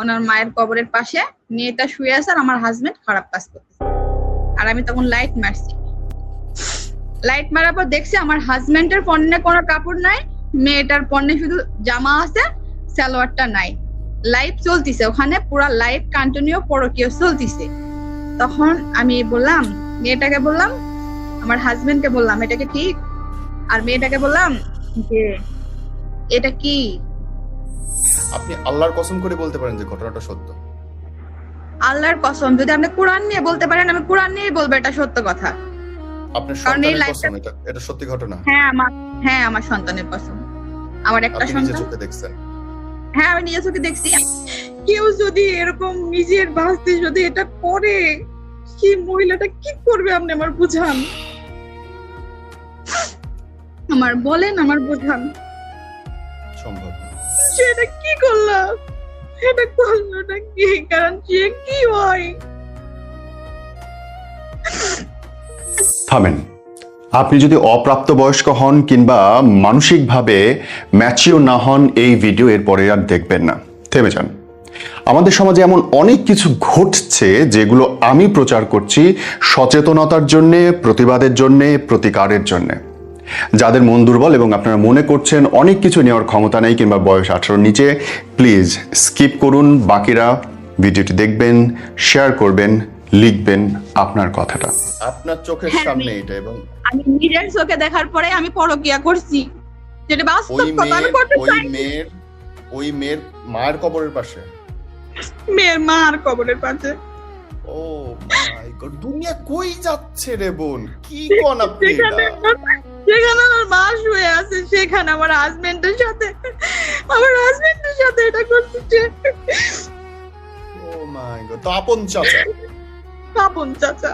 ওনার মায়ের কবরের পাশে মেয়েটা শুয়ে আছে আর আমার হাজবেন্ড খারাপ কাজ করতেছে। আর আমি তখন লাইট মারছি। লাইট মারার পর দেখছি আমার হাজবেন্ডের পণ্যে কোনো কাপড় নাই, মেয়েটার পণ্যে শুধু জামা আছে, সালোয়ারটা নাই। লাইভ চলতিছে ওখানে, পুরা লাইভ কন্টিনিউ পরকীয় চলতিছে। তখন আমি বললাম, মেয়েটাকে বললাম, আমার হাজবেন্ডকে বললাম এটাকে ঠিক, আর মেয়েটাকে বললাম যে এটা কি। আপনি আল্লাহর কসম করে বলতে পারেন যে ঘটনাটা সত্য? আল্লাহর কসম, যদি আপনি কোরআন নিয়ে বলতে পারেন আমি কোরআন নিয়েই বলবো এটা সত্য কথা। আপনার কারণ এই সন্তানের লাইফটা, কসম, এটা সত্যি ঘটনা? হ্যাঁ আমার সন্তানের কসম। আমার একটা আপনি নিজে সন্তান। চোখে দেখছেন? হ্যাঁ আমি নিজের চোখে দেখছি। কেউ যদি এরকম নিজের ভাস্তি যদি এটা করে, সেই মহিলাটা কি করবে আপনি আমার বুঝান, আমার বলেন, আমার বুঝান। সম্ভব না। সে এটা কি করলো, এটা করলোটা কি, কারণ সে কি হয়। থামেন। আপনি যদি অপ্রাপ্তবয়স্ক হন কিংবা মানসিকভাবে ম্যাচিওর না হন, এই ভিডিও এরপরে আর দেখবেন না, থেমে যান। আমাদের সমাজে এমন অনেক কিছু ঘটছে যেগুলো আমি প্রচার করছি সচেতনতার জন্যে, প্রতিবাদের জন্যে, প্রতিকারের জন্যে। যাদের মন দুর্বল এবং আপনারা মনে করছেন অনেক কিছু নেওয়ার ক্ষমতা নেই কিংবা বয়স 18 নিচে, প্লিজ স্কিপ করুন। বাকিরা ভিডিওটি দেখবেন, শেয়ার করবেন, লিখবেন আপনার কথাটা। আপনার চোখের হ্যাঁ, সামনে এটা, এবং আমি নিজের চোখে দেখার পরে আমি পরকিয়া করছি, যেটা বাস্তব কথা। আমি করতে চাই। ওই মেয়ের মায়ের কবরের পাশে? মেয়ের মার কবরের পাশে। ও মাই গড, দুনিয়া কই যাচ্ছে রে বোন, কি কোন আপনি এটা? যেখানে আমার মা শুয়ে আছে সেখানে আমার হাজবেন্ডের সাথে এটা করছে। ও মাই গড, তো আপন চাচা? আপন চাচা।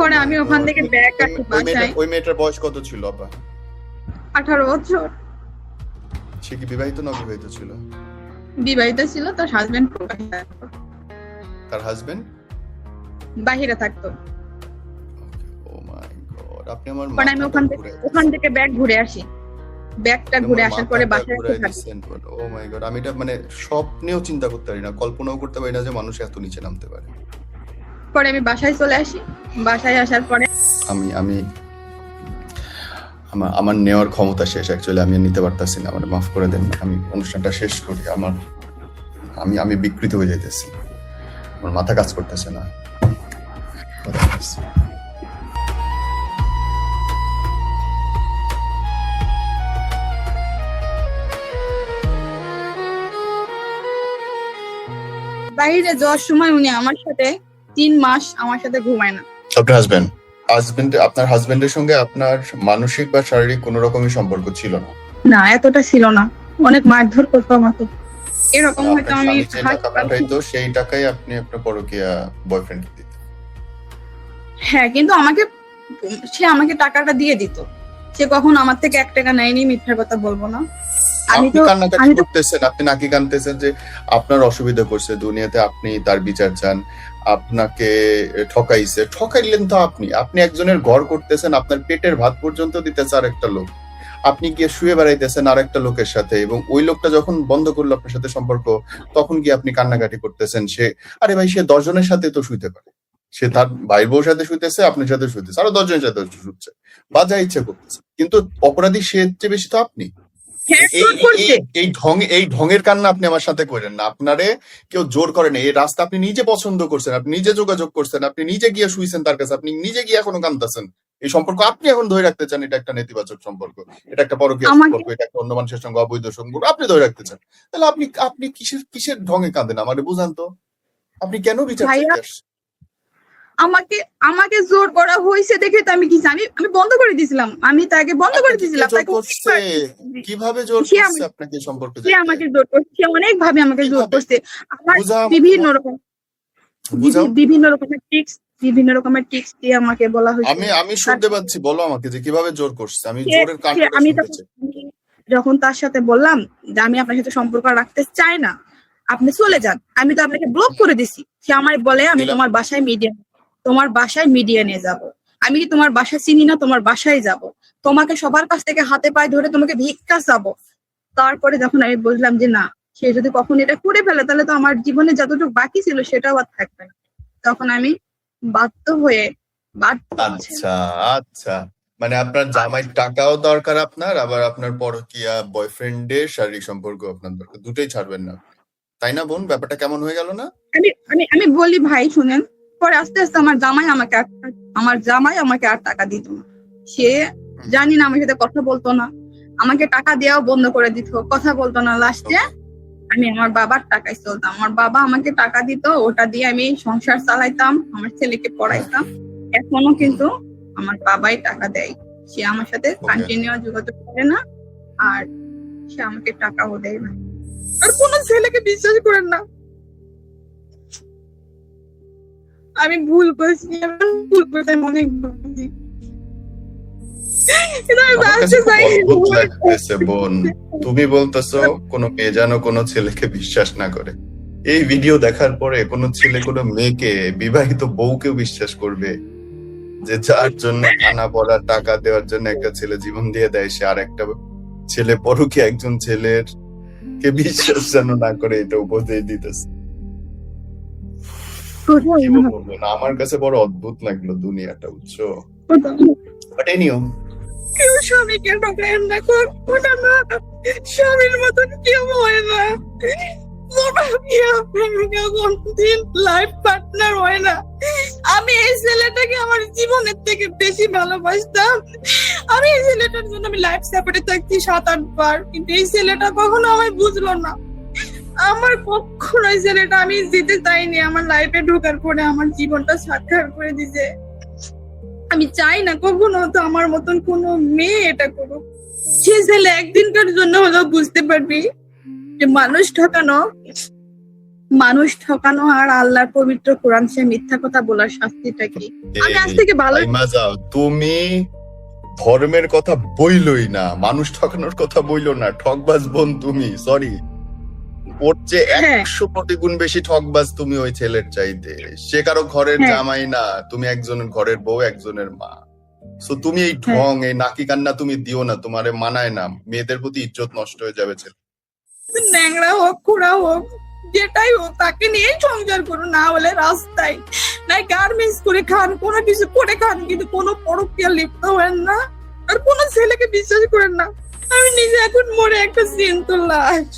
পরে আমি ওখান থেকে ব্যাগ আসি বাসায়। ওই মেয়েটার বয়স কত ছিল আপা? 18 বছর। সে কি বিবাহিত না অবিবাহিত ছিল? বিবাহিত ছিল, তার হাজবেন্ড তার হাজবেন্ড বাহিরে থাকতো। ও মাই গড, আপনি আমার পরে আমি ওখান থেকে ব্যাগ ঘুরে আসি। ব্যাগটা ঘুরে আসার পরে বাসায় থাকি। ও মাই গড, আমি এটা মানে স্বপ্নেও চিন্তা করতে পারি না, কল্পনাও করতে পারি না যে মানুষ এত নিচে নামতে পারে। পরে আমি বাসায় চলে আসি। বাসায় আসার পরে আমি আমার নেওয়ার ক্ষমতা শেষ, অ্যাকচুয়ালি আমি নিতে পারতাছি না, আমার মাফ করে দেন। আমি অনুষ্ঠানটা শেষ করি। আমি বিকৃত হয়ে যাইতেছি, আমার মাথা কাজ করতেছে না। বাইরে যাওয়ার সময় উনি আমার সাথে 3 মাস আমার সাথে ঘুমায় না। আপনার হাজবেন্ডের সঙ্গে আপনার মানসিক বা শারীরিক কোনো রকমই সম্পর্ক ছিল না? না, এতটা ছিল না। অনেক মারধর করতো আমাকে। এরকম হয়তো আমি টাকা পাঠাইতো, সেই টাকাই আপনি আপনার পরকীয়া বয়ফ্রেন্ডকে দিতেন? হ্যাঁ, কিন্তু সে আমাকে টাকাটা দিয়ে দিত। সে কখনো আমার থেকে 1 টাকা নেয়নি, মিথ্যা কথা বলবো না। আপনি কান্নাকাটি করতেছেন, আপনি নাকি কাঁদতেছেন যে আপনার অসুবিধা করছে দুনিয়াতে, আপনি তার বিচার চান, আপনাকে ঠকাইলেন তো আপনি একজনের ঘর করতেছেন, আপনার পেটের ভাত পর্যন্ত দিতেছে আর একটা লোক, আপনি গিয়ে শুয়ে বেড়াইতেছেন আর একটা লোকের সাথে, এবং ওই লোকটা যখন বন্ধ করলো আপনার সাথে সম্পর্ক, তখন গিয়ে আপনি কান্নাকাটি করতেছেন। আরে ভাই, সে 10 জনের সাথে তো শুইতে পারে, সে তার ভাই বউর সাথে শুইতেছে, আপনার সাথে শুইতেছে, আরো 10 জনের সাথে শুচ্ছে, বা যা ইচ্ছা করতেছে, কিন্তু অপরাধী সে চেয়ে বেশি তো আপনি। এই ঢঙের কান্না আপনি আমার সাথে করেন না, আপনারে কেউ জোর করেন। এই রাস্তা আপনি নিজে পছন্দ করছেন, আপনি নিজে যোগাযোগ করছেন, আপনি নিজে গিয়ে শুইছেন তার কাছে, আপনি নিজে গিয়ে এখনো কাঁদতেছেন। এই সম্পর্ক আপনি এখন ধরে রাখতে চান, এটা একটা নেতিবাচক সম্পর্ক, এটা একটা পরকীয়া সম্পর্ক, এটা একটা অন্য মানুষের সঙ্গে অবৈধ সম্পর্ক, আপনি ধরে রাখতে চান। তাহলে আপনি কিসের ঢঙে কাঁদেন আমারে বুঝান তো? আপনি কেন বিচার চাইতে আসছেন? আমাকে জোর করা হয়েছে দেখে তো আমি আমি বন্ধ করে দিয়েছিলাম। আমি তাকে বন্ধ করে দিয়েছিলাম। কিভাবে জোর করছে আপনাকে সম্পর্ক? সে আমাকে জোর করছে, অনেক ভাবে আমাকে জোর করছে। আমার বিভিন্ন রকমের টিক্স দিয়ে আমাকে বলা হয়েছে। আমি শুনতে পাচ্ছি, বলো আমাকে যে কিভাবে জোর করছে। আমি জোরের কারণটা শুনতে চাই। যখন তার সাথে বললাম যে আমি আপনার সাথে সম্পর্ক রাখতে চাই না, আপনি চলে যান, আমি তো আপনাকে ব্লক করে দিছি। সে আমায় বলে আমি তোমার বাসায় মিডিয়া নিয়ে যাব। আমি কি তোমার বাসা চিনি না? তোমার বাসায় যাব, তোমাকে সবার কাছ থেকে হাতে পায়ে ধরে তোমাকে ভিক্ষা চাবো। তারপরে যখন আমি বুঝলাম যে না, সে যদি কখন এটা করে ফেলে তাহলে তো আমার জীবনে যতটুকু বাকি ছিল সেটাও আর থাকবে না, তখন আমি বাধ্য হয়ে আচ্ছা আচ্ছা, মানে আপনার জামাইয়ের টাকাও দরকার আপনার, আবার আপনার পরকীয়া বয়ফ্রেন্ডের শারীরিক সম্পর্ক আপনার দরকার, দুটোই ছাড়বেন না, তাই না বোন? ব্যাপারটা কেমন হয়ে গেল না? আমি আমি আমি বলি ভাই শুনেন, পরে আস্তে আস্তে আমার জামাই আমাকে আর টাকা দিত না। সে জানি না আমার সাথে কথা বলতো না, আমাকে টাকা দেওয়াও বন্ধ করে দিত, কথা বলতো না। লাস্টে আমি আমার বাবার টাকায় চলতাম, আমার বাবা আমাকে টাকা দিত, ওটা দিয়ে আমি সংসার চালাইতাম, আমার ছেলেকে পড়াইতাম। এখনো কিন্তু আমার বাবাই টাকা দেয়, সে আমার সাথে কন্টিনিউ যোগাযোগ করে না, আর সে আমাকে টাকাও দেয় না। আর কোন ছেলেকে বিশ্বাস করেন না, আমি ভুল করছি, ভুল করতে অনেক ভুল করছি। আমার কাছে খুব অদ্ভুত লাগতেছে বোন, তুমি বলতেছো কোনো মেয়ে যেন কোনো ছেলেকে বিশ্বাস না করে। এই ভিডিও দেখার পরে কোনো ছেলে কোনো মেয়েকে, বিবাহিত বউকেও বিশ্বাস করবে যে যার জন্য খানা পড়া টাকা দেওয়ার জন্য একটা ছেলে জীবন দিয়ে দেয়, সে আর একটা ছেলে পরকে একজন ছেলের কে বিশ্বাস যেন না করে, এটা উপদেশ দিতেছে। কি বলবো বোন, আমার কাছে বড় অদ্ভুত লাগলো দুনিয়াটা, বুঝছো? বাট এনিও, কেউ স্বামীকে ঠকায় না, কখনো না, স্বামীর মতন কেউ হয় না, কোনদিন লাইফ পার্টনার হয় না। আমি এই ছেলেটাকে আমার জীবনের থেকে বেশি ভালোবাসতাম, আমি এই ছেলেটার জন্য আমি লাইফ সাপোর্টে থাকছি 7-8 বার, কিন্তু এই ছেলেটা কখনো আমায় বুঝলো না। আমার কখনো এই ছেলেটা আমি যেতে চাইনি, আমার লাইফে ঢোকার পরে আমার জীবনটা সাক্ষাৎ করে দিছে। আমি চাই না কখনো তো আমার মতন কোনো মেয়ে এটা করুক। সে ছেলে একদিনকার জন্য হলেও বুঝতে পারবি যে মানুষ ঠকানো আর আল্লাহর পবিত্র কোরআন সে মিথ্যা কথা বলার শাস্তিটা কি। আমি আজ থেকে ভালো যাও, তুমি ধর্মের কথা বইলই না, মানুষ ঠকানোর কথা বইলো না, ঠকবাজ বোন তুমি। সরি, ওর চেয়ে 100 কোটি গুণ বেশি ঠকবাজ তুমি ওই ছেলের চাইতে। সে কারো ঘরের জামাই না, তুমি একজনের ঘরের বউ, একজনের মা। সো তুমি এই ঢং, এই নাকি কান্না তুমি দিও না, তোমারে মানায় না, মেয়েদের প্রতি ইজ্জত নষ্ট হয়ে যাবে। ছেলে ন্যাংরা হোক, খুড়া হোক, যেটাই হোক, তাকে নিয়ে সংসার করুন, না হলে রাস্তায় নাই গার্মেন্টস করে খান, কোনো কিছু করে খান, কিন্তু কোনো পরকীয়া লিপ্ত হবেন না, আর কোনো ছেলেকে বিশ্বাস করেন না। আমি নিজে এখন মরে একটা চিন্ত লাশ,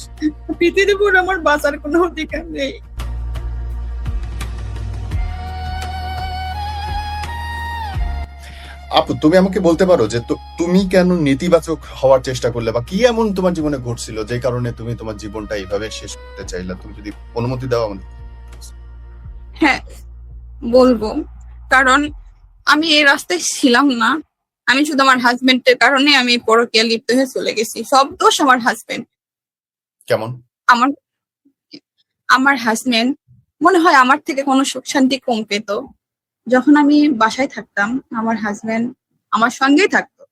পৃথিবীর উপর আমার বাঁচার কোনো অধিকার নেই। আপু, তুমি আমাকে বলতে পারো যে তুমি কেন নেতিবাচক হওয়ার চেষ্টা করলে, বা কি এমন তোমার জীবনে ঘটছিল যে কারণে তুমি তোমার জীবনটা এইভাবে শেষ করতে চাইলা? তুমি যদি অনুমতি দাও আমাকে। হ্যাঁ বলবো, কারণ আমি এই রাস্তায় ছিলাম না, আমি শুধু আমার হাজবেন্ডের কারণে আমি পরকীয়া লিপ্ত হয়ে চলে গেছি। সব দোষ আমার হাজবেন্ড। কেমন? আমার হাজবেন্ড মনে হয় আমার থেকে কোনো সুখ শান্তি কম পেত। যখন আমি বাসায় থাকতাম আমার হাজবেন্ড আমার সঙ্গেই থাকতো,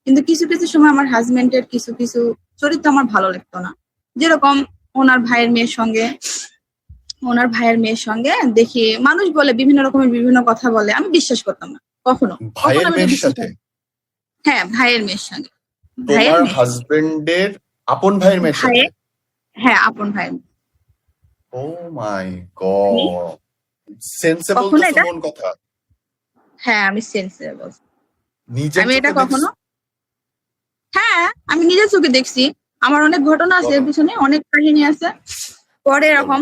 কিন্তু কিছু কিছু সময় আমার হাজবেন্ডের কিছু কিছু চরিত্র আমার ভালো লাগতো না। যেরকম ওনার ভাইয়ের মেয়ের সঙ্গে দেখি মানুষ বলে বিভিন্ন রকমের বিভিন্ন কথা বলে, আমি বিশ্বাস করতাম না কখনো। ভাইয়ের মেয়ের সাথে? হ্যাঁ, ভাইয়ের মেয়ের সঙ্গে। তোমার হাজবেন্ডের আপন ভাইয়ের মেয়ের সাথে? হ্যাঁ, আপন ভাইয়ের। ও মাই গড, সেন্সেবল তো কোন কথা? হ্যাঁ, আমি সেন্সেবল। আমি এটা কখনো, হ্যাঁ আমি নিজের চোখে দেখছি। আমার অনেক ঘটনা আছে, এর পিছনে অনেক কাহিনী আছে। পরে এরকম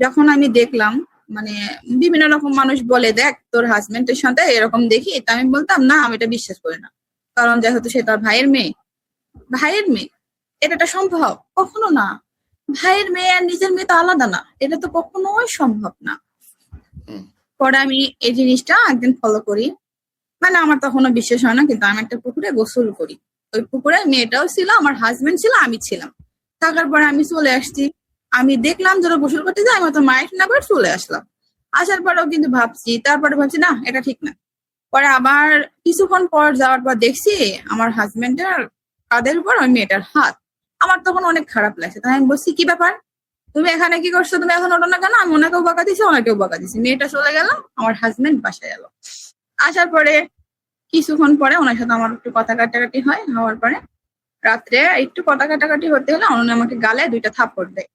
যখন আমি দেখলাম, মানে বিভিন্ন রকম মানুষ বলে দেখ তোর হাজবেন্ডের সাথে এরকম দেখি, তা আমি বলতাম না, আমি এটা বিশ্বাস করি না, কারণ যেহেতু সে তার ভাইয়ের মেয়ে এটা সম্ভব কখনো না। ভাইয়ের মেয়ে আর নিজের মেয়ে তো আলাদা না, এটা তো কখনোই সম্ভব না। পরে আমি এই জিনিসটা একদিন ফলো করি, মানে আমার তখনও বিশ্বাস হয় না, কিন্তু আমি একটা পুকুরে গোসল করি। ওই পুকুরে মেয়েটাও ছিল, আমার হাজবেন্ড ছিল, আমি ছিলাম। থাকার পরে আমি চলে আসছি, আমি দেখলাম যারা গোসল করতে যায়, আমি তো মাইক না করে চলে আসলাম। আসার পরেও কিন্তু তারপরে ভাবছি না এটা ঠিক না। পরে আবার কিছুক্ষণ পর যাওয়ার পর দেখছি আমার হাজবেন্ডের কাঁধের উপর ওই মেয়েটার হাত। আমার তখন অনেক খারাপ লাগছে, তাই আমি বলছি কি ব্যাপার, তুমি এখানে কি করছো, তুমি এখন ওঠো না কেন? আমি ওনাকেও বকা দিছি, ওনাকেও বকা দিছি। মেয়েটা চলে গেল, আমার হাজবেন্ড বাসায় এলো। আসার পরে কিছুক্ষণ পরে ওনার সাথে আমার একটু কথা কাটাকাটি হওয়ার পরে রাত্রে একটু কাটাকাটি হতে হলে উনি আমাকে গালে 2টা থাপ্পড় দেয়।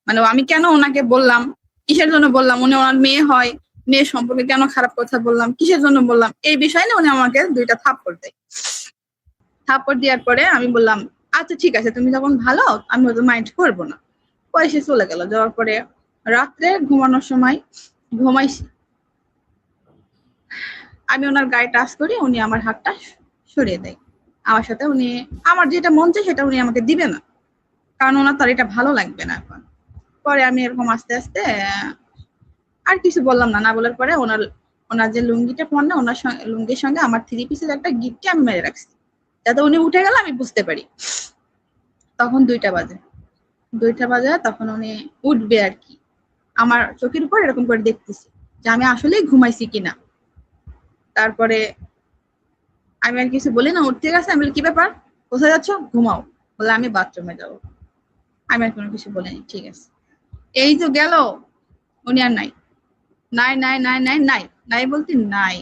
মানে আমি কেন ওনাকে বললাম, কিসের জন্য বললাম, উনি ওনার মেয়ে হয়, মেয়ের সম্পর্কে কেন খারাপ কথা বললাম, কিসের জন্য বললাম, এই বিষয় নিয়ে উনি আমাকে 2টা থাপ্পড় দেয়। থাপ্পড় দেওয়ার পরে আমি বললাম আচ্ছা ঠিক আছে, তুমি যখন ভালো আমি হয়তো মাইন্ড করবো না। পরে সে চলে গেল। যাওয়ার পরে রাত্রে ঘুমানোর সময় ঘুমাইছি, আমি ওনার গায়ে টাচ করি, উনি আমার হাতটা সরিয়ে দেয়। আমার সাথে উনি আমার যেটা মন চায় সেটা উনি আমাকে দিবে না, কারণ ওনার তার এটা ভালো লাগবে না এখন। পরে আমি এরকম আস্তে আস্তে আর কিছু বললাম না। না বলার পরে ওনার যে লুঙ্গিটা পরনে, ওনার লুঙ্গির সঙ্গে আমার 3 পিসের একটা গিফটকে আমি মেরে রাখছি, যাতে উনি উঠে গেলে আমি বুঝতে পারি। তখন 2টা বাজে, তখন উনি উঠবে আর কি। আমার চোখের উপর এরকম করে দেখতেছি যে আমি আসলেই ঘুমাইছি কিনা। তারপরে আমি আর কিছু বলি না, উঠতে গেছে। আমি বলি কি ব্যাপার, কোথায় যাচ্ছ? ঘুমাও। বলে আমি বাথরুমে যাবো। আমি আর কোনো কিছু বলিনি। ঠিক আছে, এই তো গেল, উনি আর নাই নাই নাই নাই নাই নাই নাই বলতে নাই।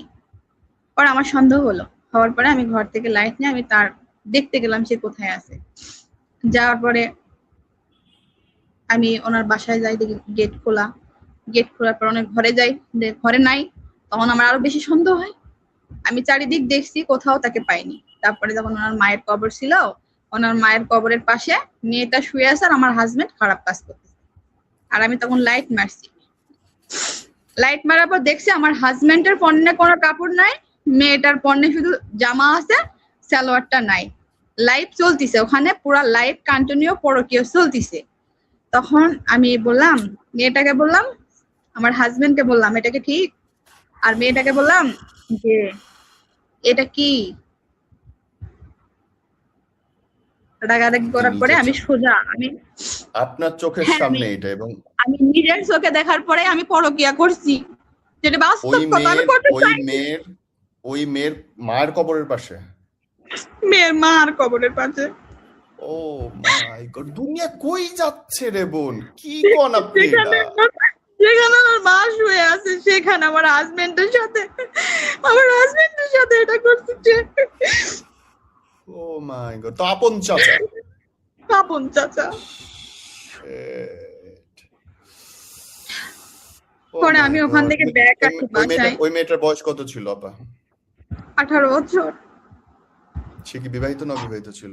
পরে আমার সন্দেহ হওয়ার পরে আমি ঘর থেকে লাইট নিয়ে আমি তার দেখতে গেলাম সে কোথায় আছে। যাওয়ার পরে আমি ওনার বাসায় যাই, দেখি গেট খোলার পর অনেক ঘরে যাই, ঘরে নাই। তখন আমার আরো বেশি সন্দেহ হয়। আমি চারিদিক দেখছি, কোথাও তাকে পাইনি। তারপরে যখন ওনার মায়ের কবর ছিল, ওনার মায়ের কবরের পাশে মেয়েটা শুয়ে আছে আর আমার হাজবেন্ড খারাপ কাজ করতেছে। আর আমি তখন লাইট মারছি। লাইট মারার পর দেখছি আমার হাজবেন্ডের পরনে কোনো কাপড় নাই, মেয়েটার পরনে শুধু জামা আছে, সালোয়ারটা নাই। লাইভ চলতিছে ওখানে, পুরা লাইভ কন্টিনিউ পরকীয় চলতিছে। তখন আমি বললাম, মেয়েটাকে বললাম, আমার হাজবেন্ডকে বললাম এটা কি ঠিক? আর মেয়েটাকে বললাম যে এটা কি? রাগারাগি করার পরে আমি সোজা আপনার চোখের হ্যাঁ, সামনে এটা, এবং আমি নিজের চোখে দেখার পরে আমি পরকীয়া করছি, যেটা বাস্তব কথা। আমি করতে চাইনি। ওই মেয়ের মায়ের কবরের পাশে, মেয়ের মার কবরের পাশে। ও মাই গড, দুনিয়া কই যাচ্ছে রে বোন, কি কোন আপনি এটা? যেখানে আমার মা শুয়ে আছে সেখানে আমার হাজবেন্ডের সাথে এটা করছে। ও মাই গড, তো আপন চাচা? আপন চাচা। Shit. পরে আমি ওখান থেকে ব্যাগ রাখি বাসায়। ওই মেয়েটার বয়স কত ছিল আপা? 18 বছর। সে কি বিবাহিত না অবিবাহিত ছিল?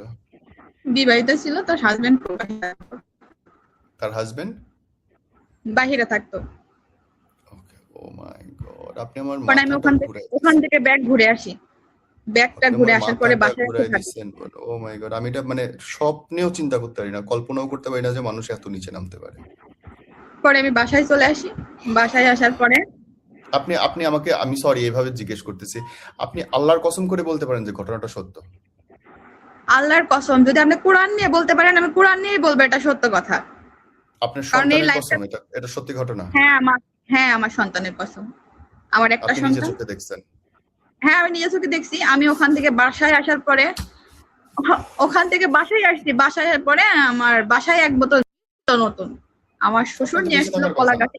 বিবাহিত ছিল, তার হাজবেন্ড তার হাজবেন্ড বাহিরে থাকতো। ওকে, ও মাই গড, আপনি আমার পরে আমি ওখান থেকে ব্যাগ ঘুরে আসি। ব্যাগটা ঘুরে আসার পরে বাসায় দিচ্ছেন। ও মাই গড, আমি এটা মানে স্বপ্নেও চিন্তা করতে পারি না, কল্পনাও করতে পারি না যে মানুষ এত নিচে নামতে পারে। পরে আমি বাসায় চলে আসি। বাসায় আসার পরে আপনি আমাকে, আমি সরি এইভাবে জিজ্ঞেস করতেছি, আপনি আল্লাহর কসম করে বলতে পারেন যে ঘটনাটা সত্য? আল্লাহর কসম, যদি আপনি কোরআন নিয়ে বলতে পারেন আমি কোরআন নিয়েই বলবো এটা সত্য কথা। আপনার সন্তানের কসম? এটা সত্যি ঘটনা? হ্যাঁ, আমার সন্তানের কসম। আমার একটা আপনি নিজে সন্তান। চোখে দেখছেন? হ্যাঁ, আমি নিজে চোখে দেখছি। আমি ওখান থেকে বাসায় আসার পরে, ওখান থেকে বাসায় আসছি। বাসায় আসার পরে আমার বাসায় 1 বোতল নতুন আমার শ্বশুর নিয়ে আসছিল কলা গাছে।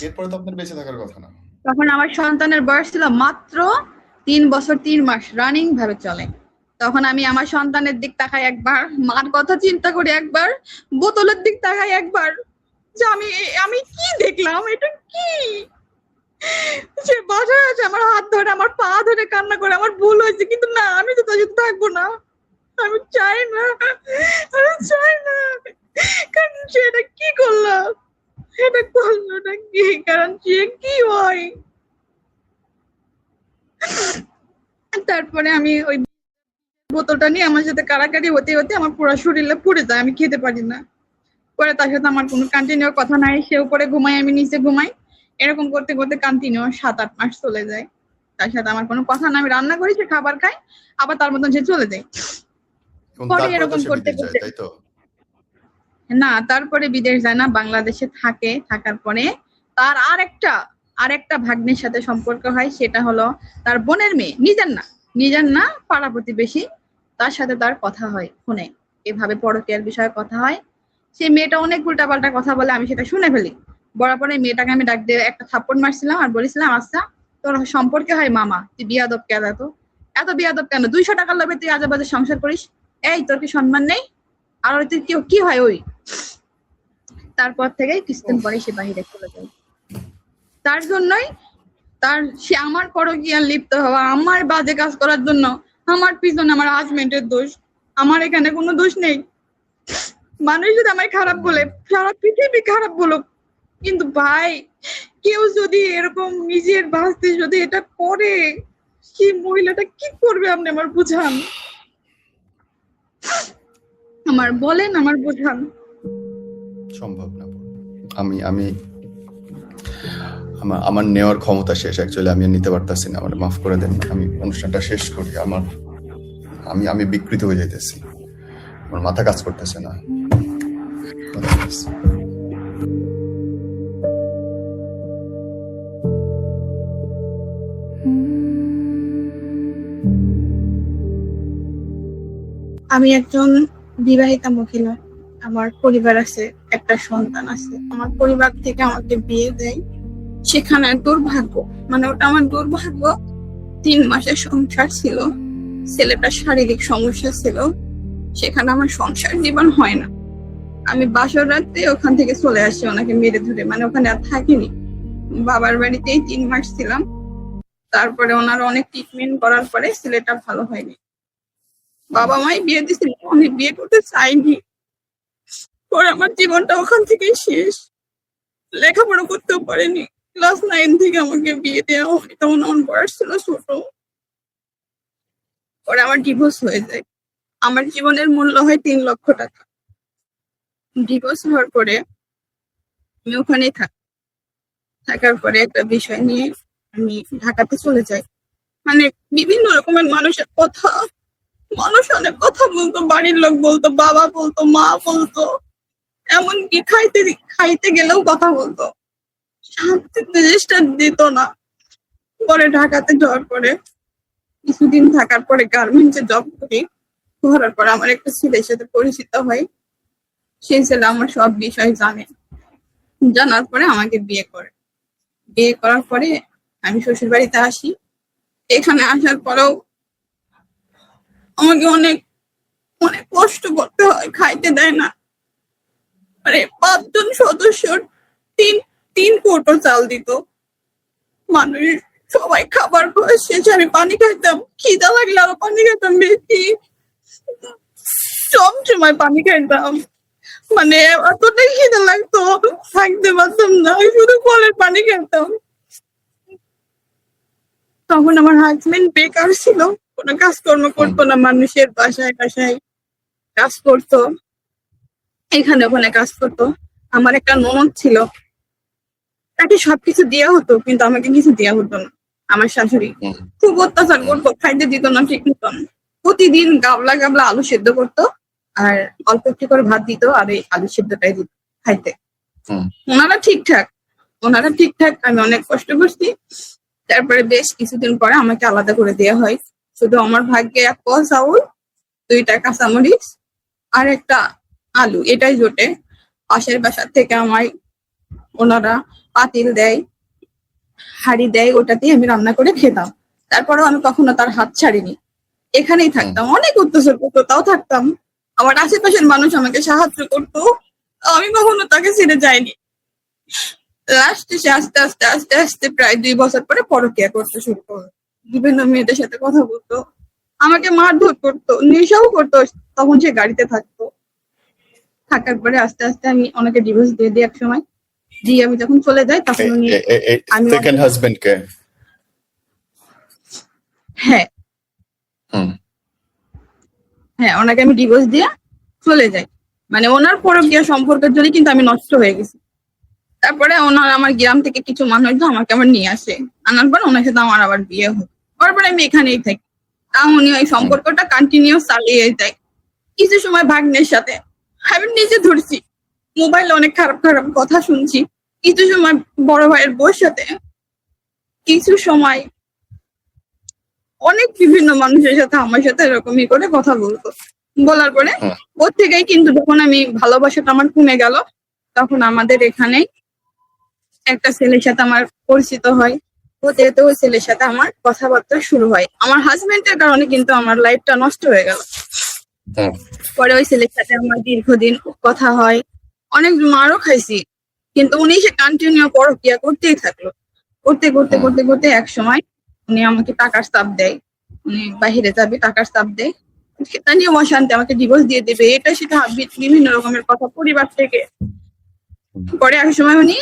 এরপরে তো আপনার বেঁচে থাকার কথা না। তখন আমার সন্তানের বয়স ছিল মাত্র 3 বছর 3 মাস, রানিং ভাবে চলে। তখন আমি আমার সন্তানের দিক তাকাই একবার, মার কথা চিন্তা করি একবার, বোতলের দিক তাকাই একবার, যে আমি কি দেখলাম, এটা কি? সে বাসায় আছে, আমার হাত ধরে আমার পা ধরে কান্না করে, আমার ভুল হয়েছে, কিন্তু না, আমি তো তার সাথে থাকবো না, আমি চাই না। কারণ সে এটা কি করলো, কি? কারণ সে কি হয়? তারপরে আমি ওই বোতলটা নিয়ে আমার সাথে কাড়াকাড়ি হতে হতে আমার পুরো শরীরে পুড়ে যায়, আমি খেতে পারি না। পরে তার সাথে আমার কোনো কন্টিনিউ কথা নাই, সে উপরে ঘুমায়, আমি নিচে ঘুমাই। এরকম করতে করতে কন্টিনিউ 7-8 মাস চলে যায়। তার সাথে আমার কোনো কথা না, আমি রান্না করি, সে খাবার খাই, আবার তার মতন সে চলে যায়। পরে এরকম করতে করতে, তাই তো না, তারপরে বিদেশ যায় না, বাংলাদেশে থাকে। থাকার পরে তার আরেকটা ভাগ্নের সাথে সম্পর্ক হয়, সেটা হলো তার বোনের মেয়ে, নিজের না পাড়া প্রতিবেশী। তার সাথে তার কথা হয় ফোনে, এভাবে পরকীয়ার বিষয়ে কথা হয়। সেই মেয়েটা অনেক উল্টাপাল্টা কথা বলে, আমি সেটা শুনে ফেলি। বলার পরে মেয়েটাকে আমি ডাক দিয়ে একটা থাপ্পড় মারছিলাম আর বলেছিলাম, আচ্ছা তোর সম্পর্কে হয় মামা, তুই বিয়াদব কেন, এত বিয়াদব কেন? 200 টাকার লোভে তুই আজে বাজে সংসার করিস? এই তোর কি সম্মান নেই, আর ওই তুই কি হয় ওই। তারপর থেকে কিছুদিন পরে সে বাহিরে চলে যায়। তার জন্যই সে আমার পরকীয়া লিপ্ত হওয়া, আমার বাজে কাজ করার জন্য আমার পিছনে আমার হাজবেন্ডের দোষ। আমার এখানে কোনো দোষ নেই। মানুষ যদি আমায় খারাপ বলে, সারা পৃথিবী খারাপ বলুক, কিন্তু ভাই কেউ যদি এরকম নিজের বাঁচতে যদি এটা করে, সেই মহিলাটা কি করবে আপনি আমার বুঝান, আমার বলেন, আমার বুঝান। সম্ভব না। আমি আমি আমার নেওয়ার ক্ষমতা শেষ। অ্যাকচুয়ালি আমি আর নিতে পারতাছি না, আমার মাফ করে দেন। আমি অনুষ্ঠানটা শেষ করি। আমি বিকৃত হয়ে যাইতেছি, আমার মাথা কাজ করতেছে না। আমি একজন বিবাহিতা মহিলা, আমার পরিবার আছে, একটা সন্তান আছে। আমার পরিবার থেকে আমাকে বিয়ে দেয়, সেখানে দুর্ভাগ্য, মানে ওটা আমার দুর্ভাগ্য। 3 মাসের সংসার ছিল, ছেলেটার শারীরিক সমস্যা ছিল, সেখানে আমার সংসার জীবন হয় না। আমি বাসর রাতে ওখান থেকে চলে আসি ওনাকে মেরে ধরে, মানে ওখানে আর থাকিনি। বাবার বাড়িতেই 3 মাস ছিলাম। তারপরে ওনার অনেক ট্রিটমেন্ট করার পরে ছেলেটা ভালো হয়নি। বাবা মাই বিয়ে দিয়েছিল, আমি বিয়ে করতে চাইনি। পরে আমার জীবনটা ওখান থেকেই শেষ। লেখাপড়া করতেও পারিনি। ক্লাস 9 থেকে আমাকে বিয়ে দেওয়া হয়, তখন আমার বয়স ছিল ছোট। পরে আমার ডিভোর্স হয়ে যায়। আমার জীবনের মূল্য হয় 3 লক্ষ টাকা। ডিভোর্স হওয়ার পরে আমি ওখানেই থাকার পরে একটা বিষয় নিয়ে আমি ঢাকাতে চলে যাই। মানে বিভিন্ন রকমের মানুষের কথা, মানুষ অনেক কথা বলতো, বাড়ির লোক বলতো, বাবা বলতো, মা বলতো, এমনকি খাইতে গেলেও কথা বলতো, শান্তিতে জিনিসটা দিত না। পরে ঢাকাতে যাওয়ার পরে কিছুদিন থাকার পরে গার্মেন্টসে জব করি। করার পর আমার একটা ছেলের সাথে পরিচিত হয়। সেই ছেলে আমার সব বিষয় জানে। জানার পরে আমাকে বিয়ে করে। বিয়ে করার পরে আমি শ্বশুর বাড়িতে আসি। এখানে আসার পরেও আমাকে অনেক অনেক কষ্ট করতে হয়, খাইতে দেয় না। মানে 5 জন সদস্যর তিন কৌটো চাল দিত। মানুষ সবাই খাবার খাওয়া শেষে আমি পানি খাইতাম, খিদা লাগলে আরো পানি খাইতাম বেশি, সব সময় পানি খাইতাম। মানে এতটাই খিদা লাগতো, থাকতে পারতাম না, শুধু কলের পানি খেতাম। তখন আমার হাজবেন্ড বেকার ছিল, কোনো কাজকর্ম করতো না, মানুষের বাসায় বাসায় কাজ করতো, এখানে ওখানে কাজ করতো। আমার একটা ননদ ছিল, তাকে সবকিছু দেওয়া হতো, কিন্তু আমাকে কিছু দেওয়া হতো না। আমার শাশুড়ি খুব অত্যাচার করতো, খাইতে দিত না ঠিক মতন। প্রতিদিন গাবলা গাবলা আলু সেদ্ধ করতো, আর অল্প একটু করে ভাত দিত, আর এই আলু সেদ্ধটাই দিত খাইতে। ওনারা ঠিকঠাক, আমি অনেক কষ্ট করছি। তারপরে বেশ কিছুদিন পরে আমাকে আলাদা করে দেওয়া হয়। শুধু আমার ভাগ্যে 1 পোয়া চাউল, 2টা কাঁচামরিচ আর একটা আলু, এটাই জোটে। পাশের বাসার থেকে আমায় ওনারা পাতিল দেয়, হাঁড়ি দেয়, ওটাতেই আমি রান্না করে খেতাম। তারপরেও আমি কখনো তার হাত ছাড়িনি, এখানেই থাকতাম। অনেক অত্যাচার করতো, তাও থাকতাম। আমার আশেপাশের মানুষ আমাকে সাহায্য করতো, আমি কখনো তাকে ছেড়ে যাইনি। লাস্টে সে আস্তে আস্তে আস্তে আস্তে প্রায় 2 বছর পরে পরকীয়া করতে শুরু করলো। বিভিন্ন মেয়েদের সাথে কথা বলতো, আমাকে মারধর করতো, নেশাও করতো। তখন সে গাড়িতে থাকতো। থাকার পরে আস্তে আস্তে আমি ওনাকে ডিভোর্স দিয়ে দিই এক সময়। দিয়ে আমি যখন চলে যাই তখন উনি সেকেন্ড হাজবেন্ড কে? হ্যাঁ, ওনাকে আমি ডিভোর্স দিয়ে চলে যাই। মানে ওনার পরকীয়া সম্পর্কের জন্য কিন্তু আমি নষ্ট হয়ে গেছি। তারপরে ওনার আমার গ্রাম থেকে কিছু মানুষ আমাকে আবার নিয়ে আসে, আনার পর ওনার সাথে আমার আবার বিয়ে হয়। তারপরে আমি এখানেই থাকি। উনি ওই সম্পর্কটা কন্টিনিউ চালিয়ে যায়। কিছু সময় ভাগ্নের সাথে আমি নিজে ধরছি, মোবাইলে অনেক খারাপ খারাপ কথা শুনছি। কিছু সময় বড় ভাইয়ের বউর সাথে, কিছু সময় অনেক বিভিন্ন মানুষের সাথে আমার সাথে এরকমই করে কথা বলতো। বলার পরে ওর থেকেই কিন্তু যখন আমি ভালোবাসাটা আমার কমে গেল, তখন আমাদের এখানে একটা ছেলের সাথে আমার পরিচিত হয়। হতে ওই ছেলের সাথে আমার কথাবার্তা শুরু হয়। আমার হাজবেন্ডের কারণে কিন্তু আমার লাইফটা নষ্ট হয়ে গেল। হুম, পরে ওই ছেলের সাথে আমার দীর্ঘদিন কথা হয়, অনেক মারও খাইছি, কিন্তু উনি সে কন্টিনিউ পরকিয়া করতেই থাকলো। করতে করতে হুম, করতে করতে এক সময় উনি আমাকে টাকার চাপ দেয়, উনি বাহিরে যাবে টাকার চাপ দেয়, সেটা নিয়ে অশান্তি, আমাকে ডিভোর্স দিয়ে দেবে, এটা সেটা বিভিন্ন রকমের কথা পরিবার থেকে। হুম, পরে এক সময় উনি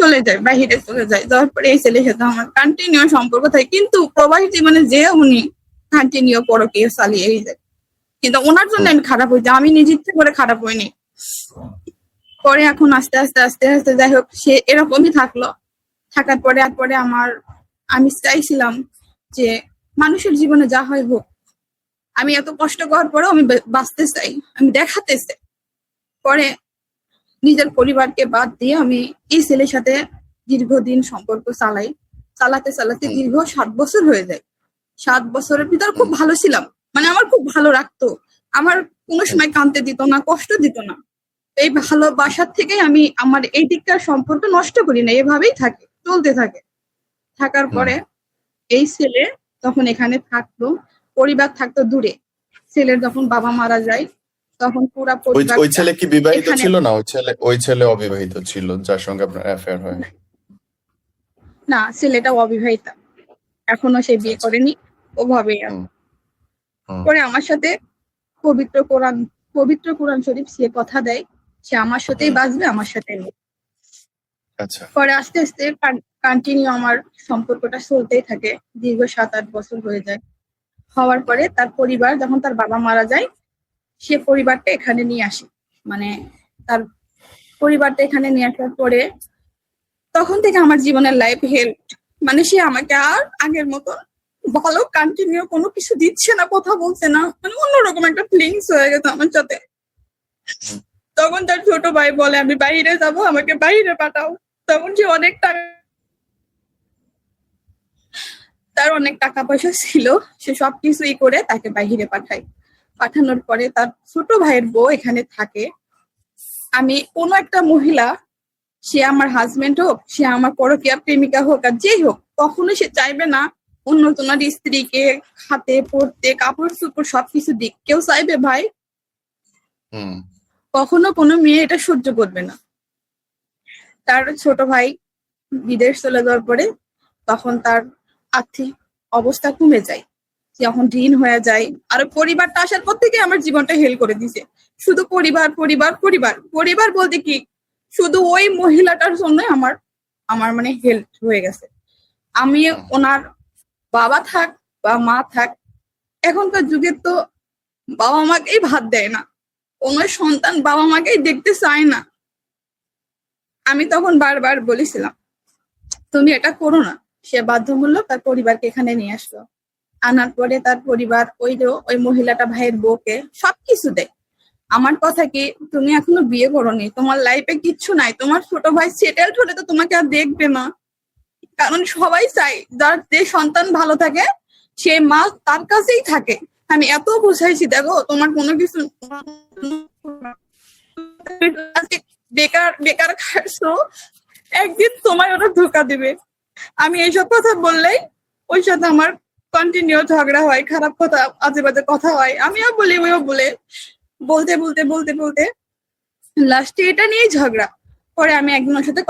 চলে যায়, বাহিরে চলে যায়, যাওয়ার পরে এই ছেলের সাথে আমার কন্টিনিউ সম্পর্ক থাকে, কিন্তু প্রবাসী জীবনে যে উনি কন্টিনিউ পরকীয়া চালিয়ে যায়। কিন্তু ওনার জন্য হুম, আমি খারাপ হয়েছি, আমি নিজে ইচ্ছে করে খারাপ হইনি। পরে এখন আস্তে আস্তে আস্তে আস্তে যাই হোক, সে এরকমই থাকলো। থাকার পরে আমি চাইছিলাম যে মানুষের জীবনে যা হয় হোক, আমি এত কষ্ট করার পরেও আমি বাঁচতে চাই, আমি দেখাতে চাই। পরে নিজের পরিবারকে বাদ দিয়ে আমি এই ছেলের সাথে দীর্ঘদিন সম্পর্ক চালাই। চালাতে চালাতে হুম, দীর্ঘ 7 বছর হয়ে যায়। 7 বছরের ভিতর খুব হুম, ভালো ছিলাম, মানে আমার খুব ভালো রাখতো, আমার কোনো হুম, সময় কাঁদতে দিত না, কষ্ট দিত না। এই ভালোবাসার থেকে আমি আমার এই দিককার সম্পর্ক নষ্ট করি না, এভাবেই থাকে, চলতে থাকে। থাকার হুম। পরে এই ছেলে তখন এখানে থাকতো, পরিবার থাকতো দূরে। ছেলের যখন বাবা মারা যায়, তখন পুরা ওই ওই পরিবারটা ছেলে কি বিবাহিত এখানে। ছিল না? ওই ছেলে অবিবাহিত ছিল যার সঙ্গে আপনার অ্যাফেয়ার হয়? না, ছেলেটা অবিবাহিতা, এখনো সে আচ্ছা, বিয়ে আচ্ছা। করেনি, ওভাবেই হুম, আছে। হুম, পরে আমার সাথে পবিত্র কোরআন পবিত্র কোরআন শরীফ সে কথা দেয়, সে আমার সাথেই হুম। বাঁচবে, আমার সাথে নেই। আচ্ছা। পরে আস্তে আস্তে কন্টিনিউ আমার সম্পর্কটা চলতেই থাকে, দীর্ঘ 7-8 বছর হয়ে যায়। হওয়ার পরে তার পরিবার যখন তার বাবা মারা যায়, সে পরিবারটা এখানে নিয়ে আসে, মানে তার পরিবারটা এখানে নিয়ে আসার পরে তখন থেকে আমার জীবনের লাইফ হেল্প, মানে সে আমাকে আর আগের মতো ভালো কন্টিনিউ কোনো কিছু দিচ্ছে না, কথা বলছে না, মানে অন্যরকম একটা ফিলিংস হয়ে গেছে আমার সাথে। হুম, তখন তার ছোট ভাই বলে আমি বাইরে যাব, আমাকে বাইরে পাঠাও। তখন সে অনেক টাকা, তার অনেক টাকা পয়সা ছিল, সে সবকিছুই করে তাকে বাইরে পাঠায়। পাঠানোর পরে তার ছোট ভাইয়ের বউ এখানে থাকে। আমি কোনো একটা মহিলা, সে আমার হাজবেন্ড হোক, সে আমার পরকীয়া প্রেমিকা হোক, আর যেই হোক, কখনো সে চাইবে না অন্য তোমার স্ত্রীকে খাতে পড়তে কাপড় চোপড় সবকিছু দিক, কেউ চাইবে ভাই? হুম, কখনো কোনো মেয়ে এটা সহ্য করবে না। তার ছোট ভাই বিদেশ চলে যাওয়ার পরে তখন তার আর্থিক অবস্থা কমে যায়, যখন ঋণ হয়ে যায়। আর পরিবারটা আসার পর থেকে আমার জীবনটা হেল করে দিছে। শুধু পরিবার পরিবার পরিবার পরিবার বলতে কি, শুধু ওই মহিলাটার জন্য আমার আমার মানে হেল্প হয়ে গেছে। আমি হুম, ওনার বাবা থাক বা মা থাক, এখনকার যুগে তো বাবা মাকেই ভাত দেয় না, কোনো সন্তান বাবা মাকেই দেখতে চায় না। আমি তখন বারবার বলেছিলাম তুমি এটা করো না। সে বাধ্যমূলক তার পরিবারকে এখানে নিয়ে আসলো। আনার পরে তার পরিবার ওই মহিলাটা ভাইয়ের বউকে সবকিছু দেয়। আমার কথা কি, তুমি এখনো বিয়ে করোনি, তোমার লাইফে কিচ্ছু নাই, তোমার ছোট ভাই সেটেলড হলে তো তোমাকে আর দেখবে না। কারণ সবাই চাই যার যে সন্তান ভালো থাকে, সে মা তার কাছেই থাকে। আমি এত বুঝাইছি, দেখো তোমার কোনো কিছু বেকার বেকার খাচ্ছো, একদিন তোমায় ওরা ধোকা দিবে। আমি এইসব কথা বললেই ওই সাথে আমার কন্টিনিউ ঝগড়া হয়, খারাপ কথা আজে বাজে কথা হয়, আমিও বলি ওইও বলে, বলতে বলতে বলতে বলতে লাস্টে এটা নিয়েই ঝগড়া। পরে আমি একদিন ওর সাথে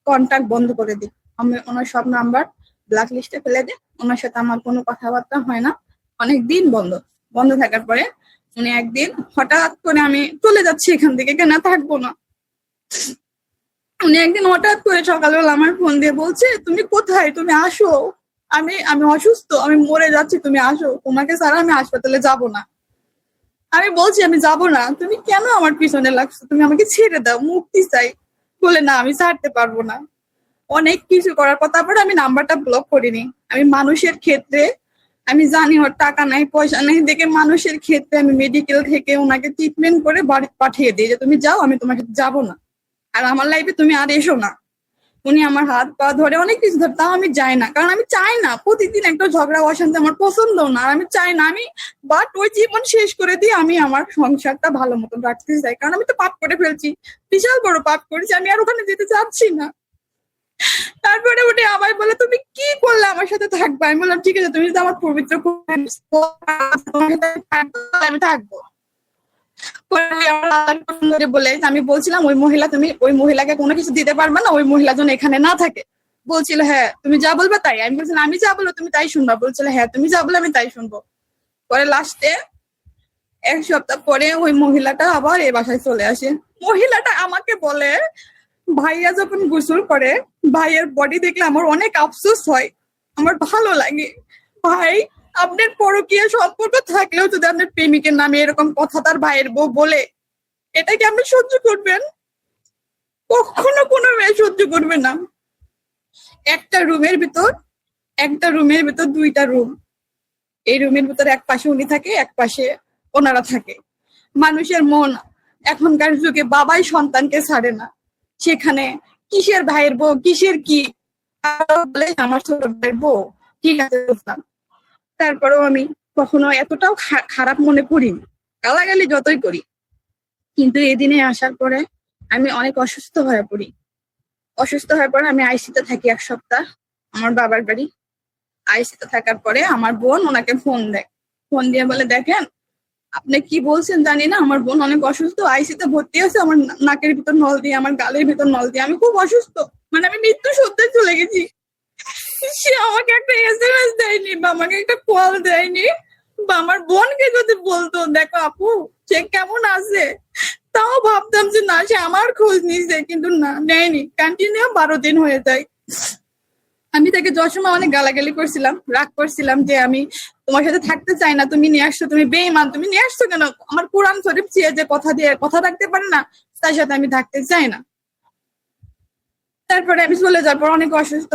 কন্টাক্ট বন্ধ করে দিই, আমি ওনার সব নাম্বার ব্ল্যাক লিস্টে ফেলে দিই, ওনার সাথে আমার কোনো কথাবার্তা হয় না। অনেক দিন বন্ধ বন্ধ থাকার পরে উনি একদিন হঠাৎ করে, আমি চলে যাচ্ছি এখান থেকে, কেন থাকবো না, উনি একদিন হঠাৎ করে সকালবেলা আমার ফোন দিয়ে বলছে তুমি কোথায়, তুমি আসো, আমি আমি অসুস্থ, আমি মরে যাচ্ছি, তুমি আসো, তোমাকে ছাড়া আমি হাসপাতালে যাব না। আমি বলছি আমি যাব না, তুমি কেন আমার পিছনে লাগছো, তুমি আমাকে ছেড়ে দাও, মুক্তি চাই। বলে না আমি ছাড়তে পারবো না। অনেক কিছু করার পর তারপরে আমি নাম্বারটা ব্লক করিনি। আমি মানুষের ক্ষেত্রে, আমি জানি ওর টাকা নাই পয়সা নেই দেখে মানুষের ক্ষেত্রে আমি মেডিকেল থেকে ওনাকে ট্রিটমেন্ট করে বাড়ি পাঠিয়ে দিই যে তুমি যাও, আমি তোমাকে যাবো না, আর আমার লাইফে তুমি আর এসো না। উনি আমার হাত পা ধরে অনেক কিছু ধরে, তাও আমি যাই না, কারণ আমি চাই না প্রতিদিন একটা ঝগড়া অশান্তি, আমার পছন্দ না, আর আমি চাই না। আমি বাট ওই জীবন শেষ করে দিয়ে আমি আমার সংসারটা ভালো মতন রাখতে চাই, কারণ আমি তো পাপ করে ফেলছি, বিশাল বড় পাপ করেছি, আমি আর ওখানে যেতে চাচ্ছি না। তারপরে উঠে আমায় বলে তুমি কি করলে আমার সাথে থাকবে, আমি বললাম ঠিক আছে তুমি যদি আমার পবিত্র আমি থাকবো। পরে আমার আল্লাহর কসম করে বলে আমি বলছিলাম তুমি ওই মহিলাকে কোনো কিছু দিতে পারবে না, ওই মহিলা যেন এখানে না থাকে। বলছিল হ্যাঁ তুমি যা বলবে তাই। আমি বলছিলাম আমি যা বলবো তুমি তাই শুনবা। বলছিল হ্যাঁ তুমি যা বলবে আমি তাই শুনবো। পরে লাস্টে 1 সপ্তাহ পরে ওই মহিলাটা আবার এই বাসায় চলে আসে। মহিলাটা আমাকে বলে ভাইয়া যখন গোসল করে ভাইয়ের বডি দেখলে আমার অনেক আফসোস হয়, আমার ভালো লাগে। ভাই আপনার পরকীয়া সম্পর্ক থাকলেও যদি আপনার প্রেমিকের নামে এরকম কথা তার ভাইয়ের বউ বলে, এটা কি আপনি সহ্য করবেন? কখনো কোনো মেয়ে সহ্য করবে না। একটা রুমের ভিতর 2টা রুম। এই রুমের ভিতরে এক পাশে উনি থাকে, এক পাশে ওনারা থাকে। মানুষের মন এখনকার যুগে বাবাই সন্তানকে ছাড়ে না, সেখানে কিসের ভাইয়ের বউ কিসের কি বলে আমার ছোট ভাইয়ের বউ, ঠিক আছে বুঝলাম। তারপরেও আমি কখনো এতটাও খারাপ মনে করিনি, গালাগালি যতই করি। কিন্তু এদিনে আসার পরে আমি অনেক অসুস্থ হয়ে পড়ি। আমি আইসিতে থাকি 1 সপ্তাহ আমার বাবার বাড়ি। আইসিতে থাকার পরে আমার বোন ওনাকে ফোন দিয়ে বলে দেখেন আপনি কি বলছেন জানি না, আমার বোন অনেক অসুস্থ, আইসিতে ভর্তি আছে, আমার নাকের ভিতর নল দিয়ে, আমার গালের ভিতর নল দিয়ে, আমি খুব অসুস্থ, মানে আমি মৃত্যু সত্যি চলে গেছি। সে আমাকে একটা SMS দেয়নি বা আমাকে একটা কল দেয়নি, বা আমার বোনকে যদি বলতো দেখো আপু সে কেমন আছে, তাও ভাবতাম যে না সে আমার খোঁজ নিছে, কিন্তু না নেয়নি। কন্টিনিউ 12 দিন হয়ে যায়। আমি তাকে যসময় অনেক গালাগালি করছিলাম, রাগ করছিলাম যে আমি তোমার সাথে থাকতে চাই না, তুমি নিয়ে আসছো, তুমি বেঈমান, তুমি নিয়ে আসছো কেন? আমার কোরআন শরীফ চেয়ে যে কথা রাখতে পারে না, তার সাথে আমি থাকতে চাই না। তারপরে আমি চলে যাওয়ার পর অনেক অসুস্থ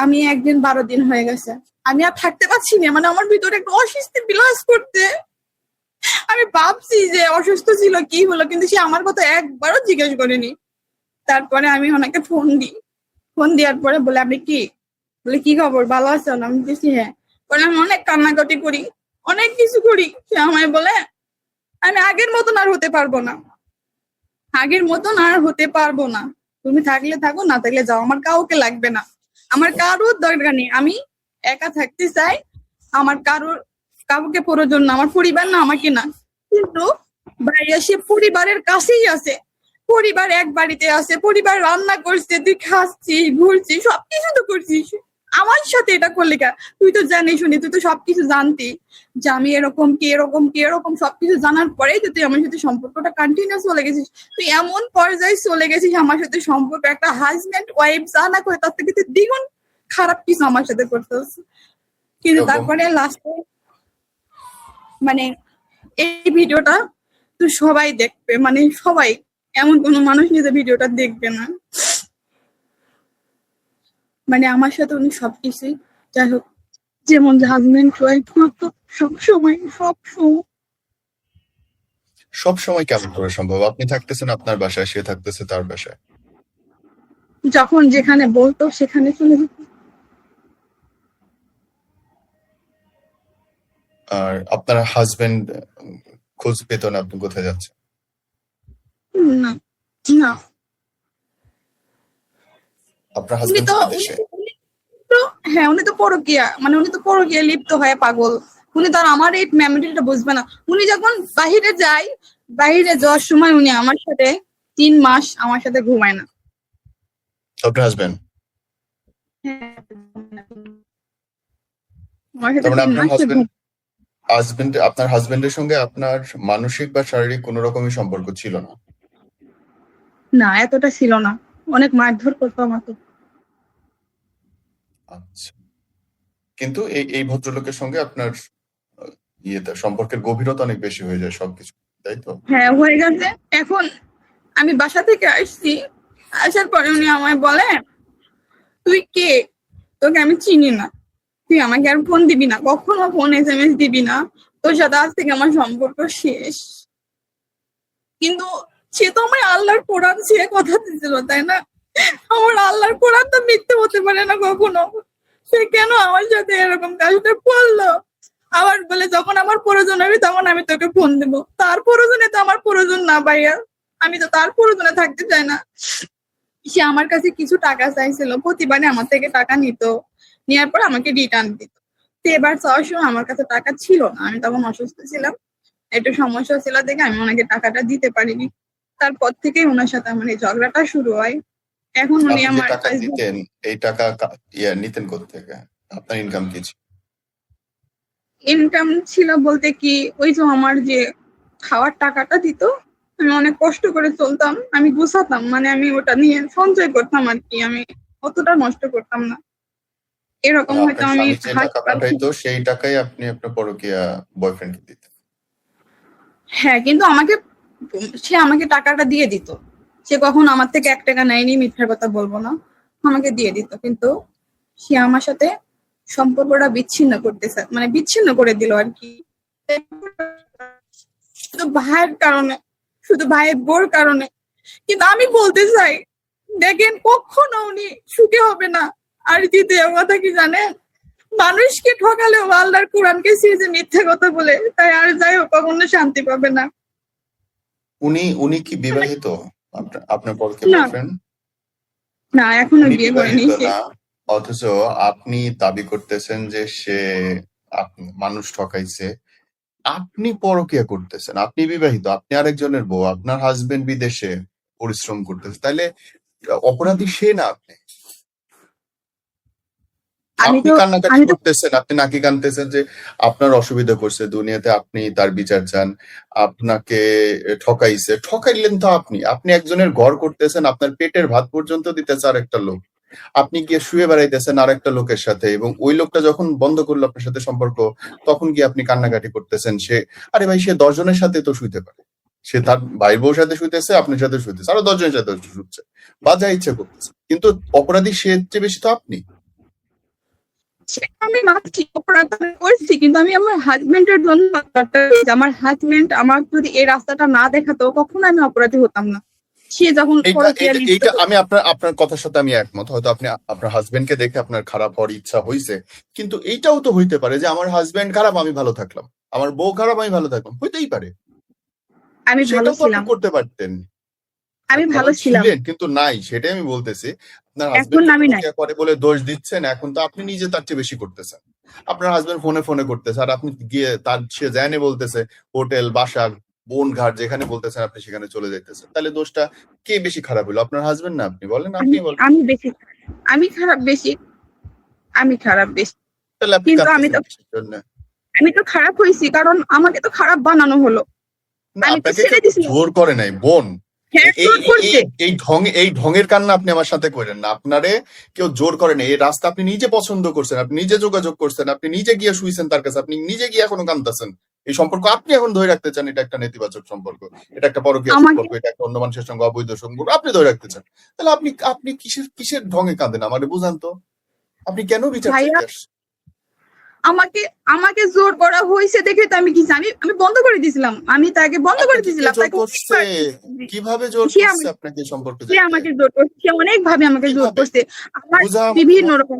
আমি একদিন 12 দিন হয়ে গেছে, আমি আর থাকতে পারছি না, মানে আমার ভিতরে একটা অস্বস্তি বিলাস করতে। আমি ভাবছি যে অসুস্থ ছিল কি হলো, কিন্তু সে আমার কথা একবারও জিজ্ঞেস করেনি। তারপরে আমি ওনাকে ফোন দেওয়ার পরে বলে আপনি কি খবর, ভালো আছেন? আমি বলছি হ্যাঁ। পরে আমি অনেক কান্নাকাটি করি, অনেক কিছু করি। সে আমায় বলে আমি আগের মতন আর হতে পারবো না, তুমি থাকলে থাকো, না থাকলে যাও, আমার কাউকে লাগবে না, আমার কারোর দরকার নেই, আমি একা থাকতে চাই, আমার কাউকে প্রয়োজন না, আমার পরিবার না আমাকে না। কিন্তু ভাইয়া সে পরিবারের কাছেই আছে, পরিবার এক বাড়িতে আছে, পরিবার রান্না করছে, তুই খাচ্ছিস ঘুরছিস সবকিছু তো করছিস, আমার সাথে এটা করলি কেন? তুই তো জানিস শুনি, তুই তো সবকিছু জানতি যে আমি এরকম সবকিছু জানার পরেই তো তুই আমার সাথে সম্পর্কটা কন্টিনিউ চলে গেছিস। তুই এমন পর্যায়ে চলে গেছিস আমার সাথে সম্পর্ক, একটা হাজব্যান্ড ওয়াইফ জানা করে তার থেকে তুই দ্বিগুণ খারাপ কিছু আমার সাথে করতে হচ্ছে। কিন্তু তারপরে লাস্টে মানে এই ভিডিওটা তো সবাই দেখবে, মানে সবাই, এমন কোনো মানুষ নিজে ভিডিওটা দেখবে না। মানে আমার সাথে উনি সবকিছুই, যাই হোক, যেমন হাজবেন্ড ওয়াইফ মতো সব সময় কেমন করে সম্ভব? আপনি থাকতেছেন আপনার বাসায়, সে থাকতেছে তার বাসায়, যখন যেখানে বলতো সেখানে চলে যেত। আর আপনার হাজবেন্ড খোঁজ পেত না আপনি কোথায় যাচ্ছেন? না না, আপনার উনি হাজবেন্ড তো দেশে? হ্যাঁ উনি তো পরকীয়া লিপ্ত হয়ে পাগল। উনি তো আর আমার এই মেমোরিটা বুঝবে না। উনি যখন বাহিরে যাওয়ার সময় উনি আমার সাথে 3 মাস আমার সাথে ঘুমায় না। আপনার হাজবেন্ড? হ্যাঁ, আমার সাথে তার মানে 3 মাস আপনার হাজবেন্ডের সঙ্গে আপনার মানসিক বা শারীরিক কোনো রকমই সম্পর্ক ছিল না? না, এতটা ছিল না, অনেক মারধর করতো আমাকে। আচ্ছা, কিন্তু এই ভদ্রলোকের সঙ্গে আপনার সম্পর্কের গভীরতা অনেক বেশি হয়ে যায় সবকিছু, তাই তো? হ্যাঁ হয়ে গেছে। এখন আমি বাসা থেকে আসার পরে উনি আমায় বলে তুই কে, তোকে আমি চিনি না, তুই আমাকে আর ফোন দিবি না, কখনো ফোন SMS দিবি না, তোর সাথে আজ থেকে আমার সম্পর্ক শেষ। কিন্তু সে তো আমার আল্লাহর কোরআন সে কথা দিয়েছিল, তাই না? আমার আল্লাহর কোরআন তো মিথ্যে হতে পারে না কখনো। সে কেন আমার সাথে এরকম কাজটা করলো? আবার বলে যখন আমার প্রয়োজন হবে তখন আমি তোকে ফোন দেবো। তার প্রয়োজনে তো আমার প্রয়োজন না ভাইয়া, আমি তো তার প্রয়োজনে থাকতে চাই না। সে আমার কাছে কিছু টাকা চাইছিল, প্রতিবারে আমার থেকে টাকা নিত, নেওয়ার পর আমাকে রিটার্ন দিত। তো এবার চাওয়ার সময় আমার কাছে টাকা ছিল না, আমি তখন অসুস্থ ছিলাম। একটু সমস্যা ছিল দেখে আমি ওনাকে টাকাটা দিতে পারিনি। তারপর থেকেই ওনার সাথে আমার এই ঝগড়াটা শুরু হয়। এখন উনি আপনি যে আমার টাকা দিতেন এই টাকা নিতেন কোত্থেকে? আপনার ইনকাম কি ছিল? ইনকাম ছিল বলতে কি, ওই যে আমার যে খাওয়ার টাকাটা দিত, আমি অনেক কষ্ট করে চলতাম, আমি গুছাতাম, মানে আমি ওটা নিয়ে সঞ্চয় করতাম আর কি, আমি অতটা নষ্ট করতাম না। এরকম মানে হয়তো আপনার আমি স্বামী যে টাকা পাঠাইতো সেই টাকাই আপনি আপনার পরকীয়া বয়ফ্রেন্ডকে দিতেন? হ্যাঁ, কিন্তু সে আমাকে টাকাটা দিয়ে দিত। সে কখনো আমার থেকে 1 টাকা নেয়নি, মিথ্যার কথা বলবো না, আমাকে দিয়ে দিত। কিন্তু সে আমার সাথে সম্পর্কটা বিচ্ছিন্ন করতেছে, মানে বিচ্ছিন্ন করে দিল আর কি, শুধু ভাইয়ের কারণে, শুধু ভাইয়ের বোর কারণে। কিন্তু আমি বলতে চাই, দেখেন কখনো উনি সুখে হবে না। আর দ্বিতীয় কথা কি জানেন, মানুষকে ঠকালেও আল্লাহর কোরআনকে সিজে মিথ্যা কথা বলে, তাই আর যাই হোক কখনো শান্তি পাবে না। উনি কি বিবাহিত? আপনার পরকীয়া না, বয়ফ্রেন্ড? না এখনো উনি বিয়ে করেনি বিবাহিত সে। না, অথচ আপনি দাবি করতেছেন যে সে মানুষ ঠকাইছে। আপনি পরকীয়া করতেছেন, আপনি বিবাহিত, আপনি আরেকজনের বউ, আপনার হাজবেন্ড বিদেশে পরিশ্রম করতেছে, তাহলে অপরাধী সে না আপনি? আমি আপনি তো কান্নাকাটি আমি তো করতেছেন, আপনি নাকি কানতেছেন যে আপনার অসুবিধা করছে দুনিয়াতে, আপনি তার বিচার চান, আপনাকে ঠকাইছে। ঠকাইলেন তো আপনি, আপনি একজনের ঘর করতেছেন, আপনার পেটের ভাত পর্যন্ত দিতেছে আরেকটা লোক, আপনি গিয়ে শুয়ে বেড়াইতেছেন আরেকটা লোকের সাথে, এবং ওই লোকটা যখন বন্ধ করলো আপনার সাথে সম্পর্ক, তখন গিয়ে আপনি কান্নাকাটি করতেছেন। আরে ভাই, সে 10 জনের সাথে তো শুইতে পারে, সে তার ভাই বউর সাথে শুইতেছে, আপনার সাথে শুইতেছে, আরো 10 জনের সাথে শুচ্ছে, বা যা ইচ্ছে করতেছে, কিন্তু অপরাধী সে চেয়ে বেশি তো আপনি। আমি মানছি অপরাধ আমি করেছি, কিন্তু আমি আমার হাজবেন্ডের জন্য আমার হাজবেন্ড আমার যদি এই রাস্তাটা না দেখাতো, কখনো আমি অপরাধী হতাম না। সে যখন এইটা আমি আপনার কথার সাথে আমি একমত। হয়তো আপনি আপনার হাজবেন্ডকে দেখে আপনার খারাপ হওয়ার ইচ্ছা হয়েছে, কিন্তু এইটাও তো হইতে পারে যে আমার হাজবেন্ড খারাপ আমি ভালো থাকলাম, আমার বউ খারাপ আমি ভালো থাকলাম, হইতেই পারে। আমি ভালো সেটাও তো আপনি ছিলাম, করতে পারতেন। আমি ভালো ভালো ছিলাম, ছিলেন, কিন্তু নাই, সেটাই আমি বলতেছি। আপনার এখন হাজবেন্ড আমি নাই। পরকীয়া করে বলে দোষ দিচ্ছেন, এখন তো আপনি নিজে তার চেয়ে বেশি করতেছেন। আপনার হাজবেন্ড ফোনে ফোনে করতেছে, আর আপনি গিয়ে সে জানে বলতেছে হোটেল, বাসা, বোন ঘাট যেখানে বলতেছেন আপনি সেখানে চলে যাইতেছেন। তাহলে দোষটা কে বেশি খারাপ হলো, আপনার হাজবেন্ড না আপনি? বলেন, আপনি বলেন। আমি বেশি, আমি খারাপ বেশি, আমি খারাপ বেশি। তাহলে আপনি কিন্তু কাঁদতেছেন কিসের জন্য? আমি তো খারাপ হয়েছি, কারণ আমাকে তো খারাপ বানানো হলো। না, আমি তো আপনাকে ছেড়ে কেউ দিছিলাম। জোর করে নাই বোন। হ্যাঁ, এই জোর করছে। এই ঢঙের কান্না আপনি আমার সাথে করেন না। আপনারে কেউ জোর করে নাই, এই রাস্তা আপনি নিজে পছন্দ করছেন, আপনি নিজে যোগাযোগ করছেন, আপনি নিজে গিয়ে শুইছেন তার কাছে, আপনি নিজে গিয়ে এখনো কাঁদতেছেন। এই সম্পর্ক আপনি এখন ধরে রাখতে চান, এটা একটা নেতিবাচক সম্পর্ক, এটা একটা পরকীয়া আমাকে সম্পর্ক, এটা একটা অন্য মানুষের সঙ্গে অবৈধ সম্পর্ক, আপনি ধরে রাখতে চান। তাহলে আপনি আপনি কিসের কিসের ঢঙে কাঁদেন আমারে বুঝান তো? আপনি কেন বিচার ভাইয়া, চাইতে আসছেন? আমাকে আমাকে জোর করা হয়েছে দেখে তো আমি কি জানি, আমি বন্ধ করে দিয়েছিলাম, আমি তাকে বন্ধ করে আপনাকে কে দিয়েছিলাম। জোর তাকে করছে? কিভাবে জোর সে করছে আপনাকে এই সম্পর্ক সে যাইতে? আমাকে জোর করছে, সে অনেক ভাবে আমাকে জোর কিভাবে? করছে। আমার বুঝাও বিভিন্ন রকম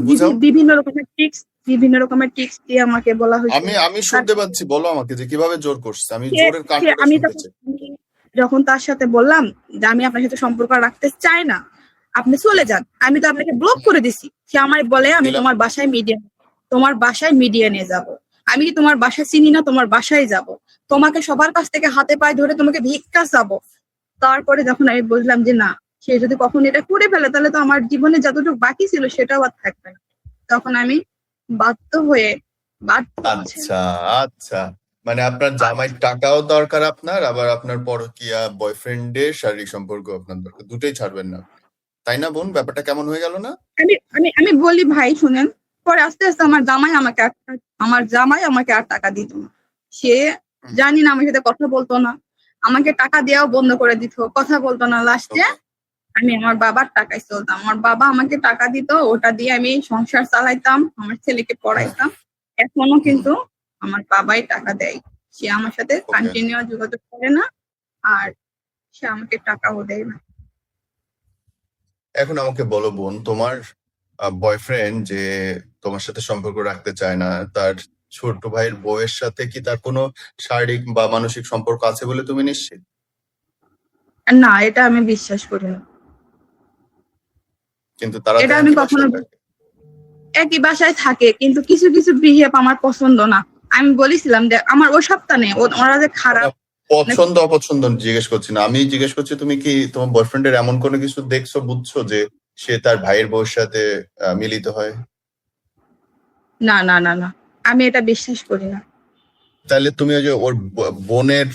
বুঝাও। বিভিন্ন রকমের ট্রিক্স দিয়ে আমাকে বলা হয়েছে। আমি শুনতে পাচ্ছি, বলো আমাকে যে কিভাবে জোর করছে, আমি জোরের সে কারণটা আমি শুনতে চাই। যখন তার সাথে বললাম যে আমি আপনার সাথে সম্পর্ক রাখতে চাই না, আপনি চলে যান, আমি তো আপনাকে ব্লক করে দিছি। সে আমায় বলে আমি দিলাম। তোমার বাসায় মিডিয়া নিয়ে যাব। আমি কি তোমার বাসা চিনি না? তোমার বাসায় যাব, তোমাকে সবার কাছ থেকে হাতে পায়ে ধরে তোমাকে ভিক্ষা চাবো। তারপরে যখন আমি বুঝলাম যে না, সে যদি কখন এটা করে ফেলে তাহলে তো আমার জীবনে যতটুকু বাকি ছিল সেটাও আর থাকবে না, তখন আমি বাধ্য হয়ে আচ্ছা, আচ্ছা, মানে আপনার জামাইয়ের টাকাও দরকার আপনার, আবার আপনার পরকীয়া বয়ফ্রেন্ডের শারীরিক সম্পর্ক আপনার দরকার, দুটোই ছাড়বেন না, তাই না বোন? ব্যাপারটা কেমন হয়ে গেল না? আমি আমি আমি বলি ভাই শুনেন, পরে আস্তে আস্তে আমার জামাই আমাকে আর টাকা দিত না। সে জানি না আমার সাথে কথা বলতো না, আমাকে টাকা দেওয়াও বন্ধ করে দিত, কথা বলতো না। লাস্টে আমি আমার বাবার টাকায় চলতাম, আমার বাবা আমাকে টাকা দিত, ওটা দিয়ে আমি সংসার চালাইতাম, আমার ছেলেকে পড়াইতাম। এখনো কিন্তু আমার বাবাই টাকা দেয়, সে আমার সাথে কন্টিনিউ যোগাযোগ করে না, আর সে আমাকে টাকাও দেয় না। এখন আমাকে বলো বোন, তোমার বয়ফ্রেন্ড যে তোমার সাথে সম্পর্ক রাখতে চায় না, তার ছোট ভাইয়ের বউয়ের সাথে কি তার কোনো শারীরিক বা মানসিক সম্পর্ক আছে বলে তুমি নিশ্চিত? না, এটা আমি বিশ্বাস করি না। কিন্তু তারা এটা আমি কখনো, একই বাসায় থাকে কিন্তু কিছু কিছু বিহেভ আমার পছন্দ না। আমি বলেছিলাম যে আমার ও সপ্তাহ নেই, ওরা যে খারাপ। পছন্দ অপছন্দ জিজ্ঞেস করছি না, আমি জিজ্ঞেস করছি তুমি কি তোমার বয়ফ্রেন্ডের এমন কোনো কিছু দেখছো, বুঝছো যে সে তার ভাইয়ের বউয়ের সাথে মিলিত হয়? না না না না, আমি এটা বিশ্বাস করি না। তাহলে তুমি ওই যে ওর বোনের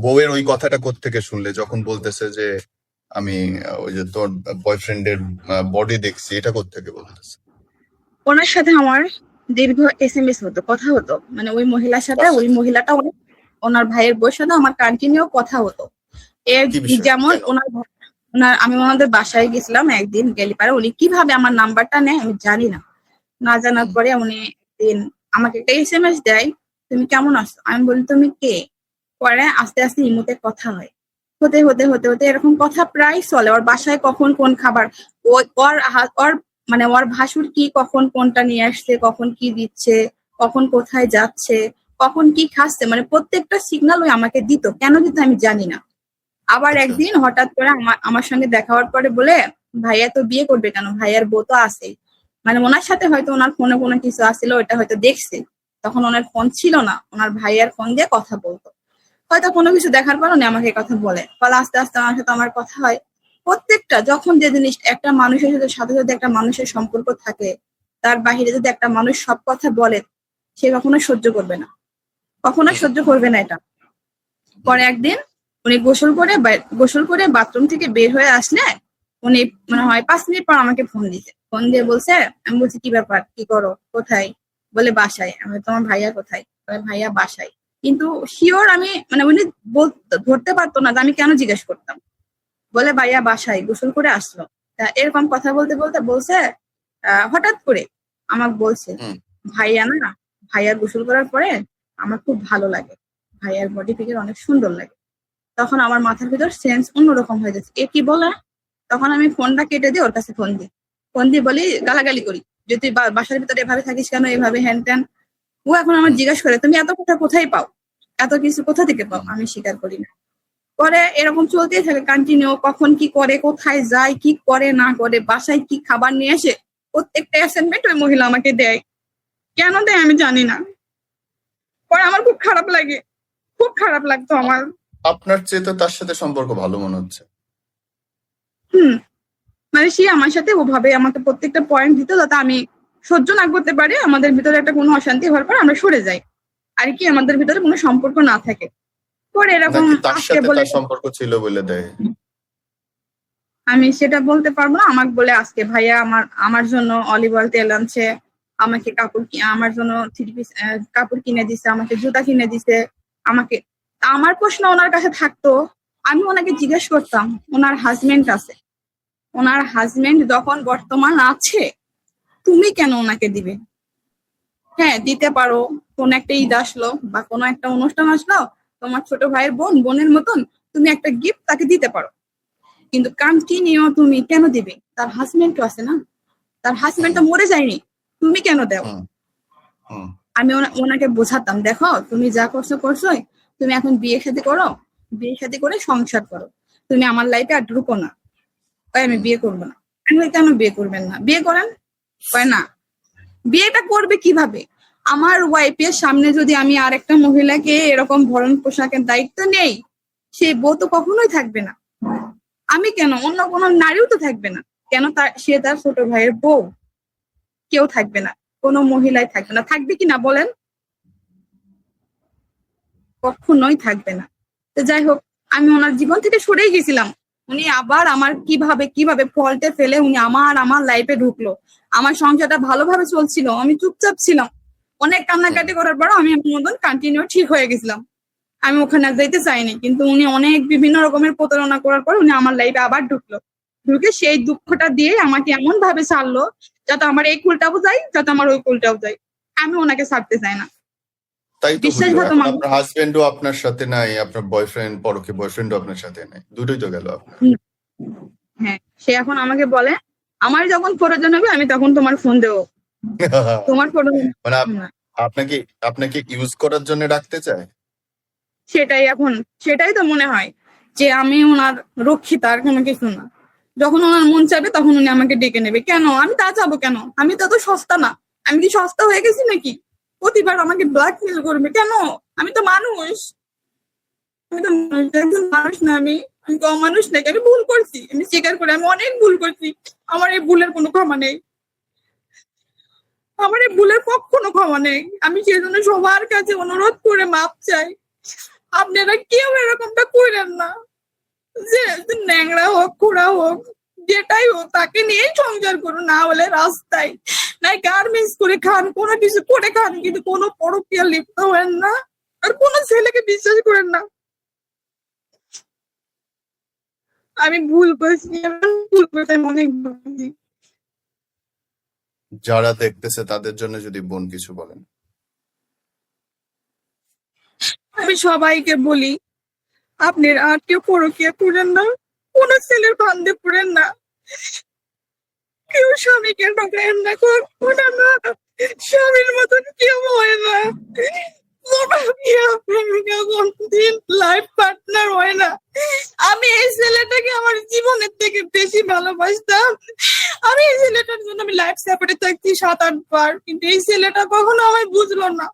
বউয়ের ওই কথাটা কোত্থেকে শুনলে যখন বলতেছে যে আমি ওই যে তোর বয়ফ্রেন্ডের বডি দেখছি, এটা কোত্থেকে বলতেছে? ওনার সাথে আমার দীর্ঘ SMS হতো, কথা হতো, মানে ওই মহিলার সাথে, ওই মহিলাটা ওনার ভাইয়ের বউয়ের সাথে আমার কন্টিনিউ কথা হতো। এর কি বিষয়? যেমন কেন? ওনার আমি ওনাদের বাসায় গেছিলাম একদিন, গেলে পারে উনি কিভাবে আমার নাম্বারটা নেয় আমি জানি না। না জানার পরে উনি একদিন আমাকে একটা SMS দেয়, তুমি কেমন আছো? আমি বলি তুমি কে? পরে আস্তে আস্তে ইমোতে কথা হয়, হতে হতে হতে হতে এরকম কথা প্রায় চলে। ওর বাসায় কখন কোন খাবার, ওর মানে ওর ভাসুর কি কখন কোনটা নিয়ে আসছে, কখন কি দিচ্ছে, কখন কোথায় যাচ্ছে, কখন কি খাচ্ছে, মানে প্রত্যেকটা সিগন্যাল ওই আমাকে দিত। কেন দিত আমি জানি না। আবার আচ্ছা। একদিন হঠাৎ করে আমার সঙ্গে দেখা হওয়ার পরে বলে, ভাইয়া তো বিয়ে করবে কেন, ভাইয়ার বউ তো আছেই। মানে ওনার সাথে হয়তো ওনার ফোনে কোনো কিছু আসছিল, ওটা হয়তো দেখছে। তখন ওনার ফোন ছিল না, ওনার ভাইয়ার ফোন দিয়ে কথা বলতো। হয়তো কোনো কিছু দেখার পর উনি আমাকে কথা বলে, ফলে আস্তে আস্তে আমার সাথে আমার কথা হয়। প্রত্যেকটা যখন যে জিনিস একটা মানুষের সাথে যদি একটা মানুষের সম্পর্ক থাকে, তার বাহিরে যদি একটা মানুষ সব কথা বলে, সে কখনো সহ্য করবে না, কখনো সহ্য করবে না এটা। পরে একদিন উনি গোসল করে বাথরুম থেকে বের হয়ে আসলে উনি মনে হয় 5 মিনিট পর আমাকে ফোন দিছে। ফোন দিয়ে বলছে, আমি বলছি কি ব্যাপার, কি করো, কোথায়? বলে বাসায়। আমি তোমার ভাইয়া কোথায়? বলে ভাইয়া বাসায়। কিন্তু শিওর আমি মানে উনি ধরতে পারতো না যে আমি কেন জিজ্ঞেস করতাম। বলে ভাইয়া বাসায় গোসল করে আসলো। তা এরকম কথা বলতে বলতে বলছে, হঠাৎ করে আমাকে বলছে, ভাইয়া না, ভাইয়ার গোসল করার পরে আমার খুব ভালো লাগে, ভাইয়ার বডি ফিগার অনেক সুন্দর লাগে। তখন আমার মাথার ভিতর সেন্স অন্যরকম হয়ে যাচ্ছে, এ কি বলে। তখন আমি ফোনটা কেটে দিয়ে ওর কাছে ফোন দিয়ে বলি, গালাগালি করি যে তুই বাসার ভিতরে এভাবে থাকিস কেন, এভাবে হ্যান ত্যান। ও এখন আমার জিজ্ঞাসা করে তুমি এত কথা কোথায় পাও, এত কিছু কোথা থেকে পাও। আমি স্বীকার করি না। পরে এরকম চলতেই থাকে কন্টিনিউ, কখন কি করে, কোথায় যায়, কি করে না করে, বাসায় কি খাবার নিয়ে আসে, প্রত্যেকটা অ্যাসাইনমেন্ট ওই মহিলা আমাকে দেয়। কেন দেয় আমি জানি না। পরে আমার খুব খারাপ লাগে, খুব খারাপ লাগতো আমার। আপনার চেয়ে তো তার সাথে সম্পর্ক ভালো মনে হচ্ছে। মানে সে আমার সাথে ওভাবে আমাকে প্রত্যেকটা পয়েন্ট দিত যাতে আমি সহ্য না করতে পারি, আমাদের ভিতরে একটা কোনো অশান্তি হওয়ার পর আমরা সরে যাই আর কি, আমাদের ভিতরে কোনো সম্পর্ক না থাকে। পরে এরকম নাকি তার আজকে সাথে বলে, তার সম্পর্ক ছিল বলে দেয়? আমি সেটা বলতে পারবো না। আমাকে বলে আজকে ভাইয়া আমার জন্য অলিভ অয়েল তেল আনছে, আমাকে আমার জন্য 3 পিস কাপড় কিনে দিছে, আমাকে জুতা কিনে দিছে আমাকে। আমার প্রশ্ন ওনার কাছে থাকতো, আমি ওনাকে জিজ্ঞেস করতাম, ওনার হাজবেন্ড আছে, ওনার হাজবেন্ড যখন বর্তমান আছে, তুমি কেন ওনাকে দিবে? হ্যাঁ দিতে পারো, কোন একটা ঈদ আসলো বা কোনো একটা অনুষ্ঠান আসলো, তোমার ছোট ভাইয়ের বোনের মতন তুমি একটা গিফট তাকে দিতে পারো, কিন্তু কন্টিনিউ তুমি কেন দিবে? তার হাজবেন্ড তো আছে না, তার হাজবেন্ড তো মরে যায়নি, তুমি কেন দাও? আমি ওনাকে বোঝাতাম, দেখো তুমি যা করছোই, তুমি এখন বিয়ে শাদী করো, বিয়ে শাদী করে সংসার করো, তুমি আমার লাইফে আর ঢুকো না। আমি বিয়ে করবো না। আমি কেন বিয়ে করবেন না, বিয়ে করেন। না, বিয়েটা করবে কিভাবে? আমার ওয়াইফের সামনে যদি আমি আরেকটা মহিলাকে এরকম ভরণ পোশাকের দায়িত্ব নেই, সে বউ তো কখনোই থাকবে না। আমি কেন, অন্য কোনো নারীও তো থাকবে না কেন, সে তার ছোট ভাইয়ের বউ, কেউ থাকবে না, কোনো মহিলাই থাকবে না। থাকবে কি না বলেন? কখনোই থাকবে না। তো যাই হোক, আমি ওনার জীবন থেকে সরেই গেছিলাম। উনি আবার আমার কিভাবে ফল্টে ফেলে উনি আমার লাইফে ঢুকলো। আমার সংসারটা ভালোভাবে চলছিল, আমি চুপচাপ ছিলাম। অনেক কান্নাকাটি করার পর আমি আমার মতন কন্টিনিউ ঠিক হয়ে গেছিলাম। আমি ওখানে যেতে চাইনি, কিন্তু উনি অনেক বিভিন্ন রকমের প্রতারণা করার পর উনি আমার লাইফে আবার ঢুকে সেই দুঃখটা দিয়ে আমাকে এমন ভাবে ছাড়লো যাতে আমার এই কুলটাও যায়, যাতে আমার ওই কুলটাও যায়। আমি ওনাকে ছাড়তে চাই না। তাই তো বিশ্বাসঘাতক মানুষ। আপনার হাজবেন্ডও আপনার সাথে নাই, আপনার বয়ফ্রেন্ড পরকে বয়ফ্রেন্ডও আপনার সাথে নাই, দুটোই তো গেল আপনার। হ্যাঁ, সে এখন আমাকে বলে, আমার যখন প্রয়োজন হবে আমি তখন তোমার ফোন দেবো, তোমার প্রয়োজন। মানে আপনাকে ইউজ করার জন্য রাখতে চায়। সেটাই তো মনে হয় যে আমি ওনার রক্ষিতা, আর কোনো কিছু না। যখন ওনার মন চাইবে তখন উনি আমাকে ডেকে নেবে। কেন আমি তা চাবো কেন? আমি তো সস্তা না। আমি কি সস্তা হয়ে গেছি নাকি? প্রতিবার আমাকে ব্ল্যাকমেল করবে কেন? আমি তো মানুষ, একজন মানুষ না, আমি কম মানুষ নাকি? আমি ভুল করছি, আমি স্বীকার করি আমি অনেক ভুল করছি। আমার এই ভুলের কোনো ক্ষমা নেই, আমার এই ভুলের কখনো ক্ষমা নেই। আমি সেই জন্য সবার কাছে অনুরোধ করে মাপ চাই, আপনারা কেউ এরকমটা করেন না। যে ন্যাংরা হোক খোড়া হোক যেটাই হোক তাকে নিয়ে সংসার করুন, না হলে রাস্তায় নাই গার্মেন্টস করে খান, কোনো কিছু করে খান, কিন্তু কোনো পরকীয়া লিপ্ত হবেন না, আর কোনো ছেলেকে বিশ্বাস করেন না। আমি ভুল করছি, ভুল করতে অনেক ভুল করছি। যারা দেখতেছে তাদের জন্য যদি বোন কিছু বলেন। আমি সবাইকে বলি, আপনারা আর কেউ পরকীয়া করেন না, কোনো ছেলের ফান্দে পড়েন না, কেউ স্বামীকে ঠকায়েন না, কখনো না। স্বামীর মতন কেউ হয় না, লাইফ পার্টনার হয় না। আমি এই ছেলেটাকে আমার জীবনের থেকে বেশি ভালোবাসতাম। আমি এই ছেলেটার জন্য আমি লাইফ সাপোর্টে থাকছি 7-8 বার, কিন্তু এই ছেলেটা কখনো আমায় বুঝলো না।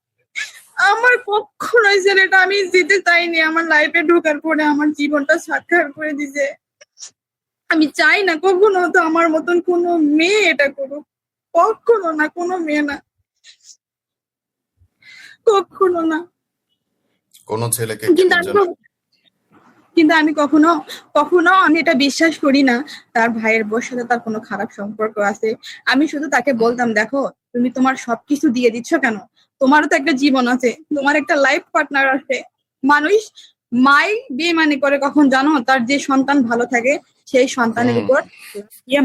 আমার কখনো এই ছেলেটা আমি যেতে চাইনি, আমার লাইফে ঢোকার পরে আমার জীবনটা সাক্ষাৎ করে দিছে। আমি চাই না কখনো তো আমার মতন কোনো মেয়ে এটা করুক, কখনো না, কোনো মেয়ে না, কখনো না। কোন ছেলেকে কিন্তু আমি কখনো কখনো আমি এটা বিশ্বাস করি না তার ভাইয়ের বউর সাথে তার কোনো খারাপ সম্পর্ক আছে। আমি শুধু তাকে বলতাম, দেখো তুমি তোমার সবকিছু দিয়ে দিচ্ছ কেন? তোমারও তো একটা জীবন আছে, তোমার একটা লাইফ পার্টনার আছে। মানুষ মাই বেমানি করে কখন জানো? তার যে সন্তান ভালো থাকে সেই সন্তানের উপর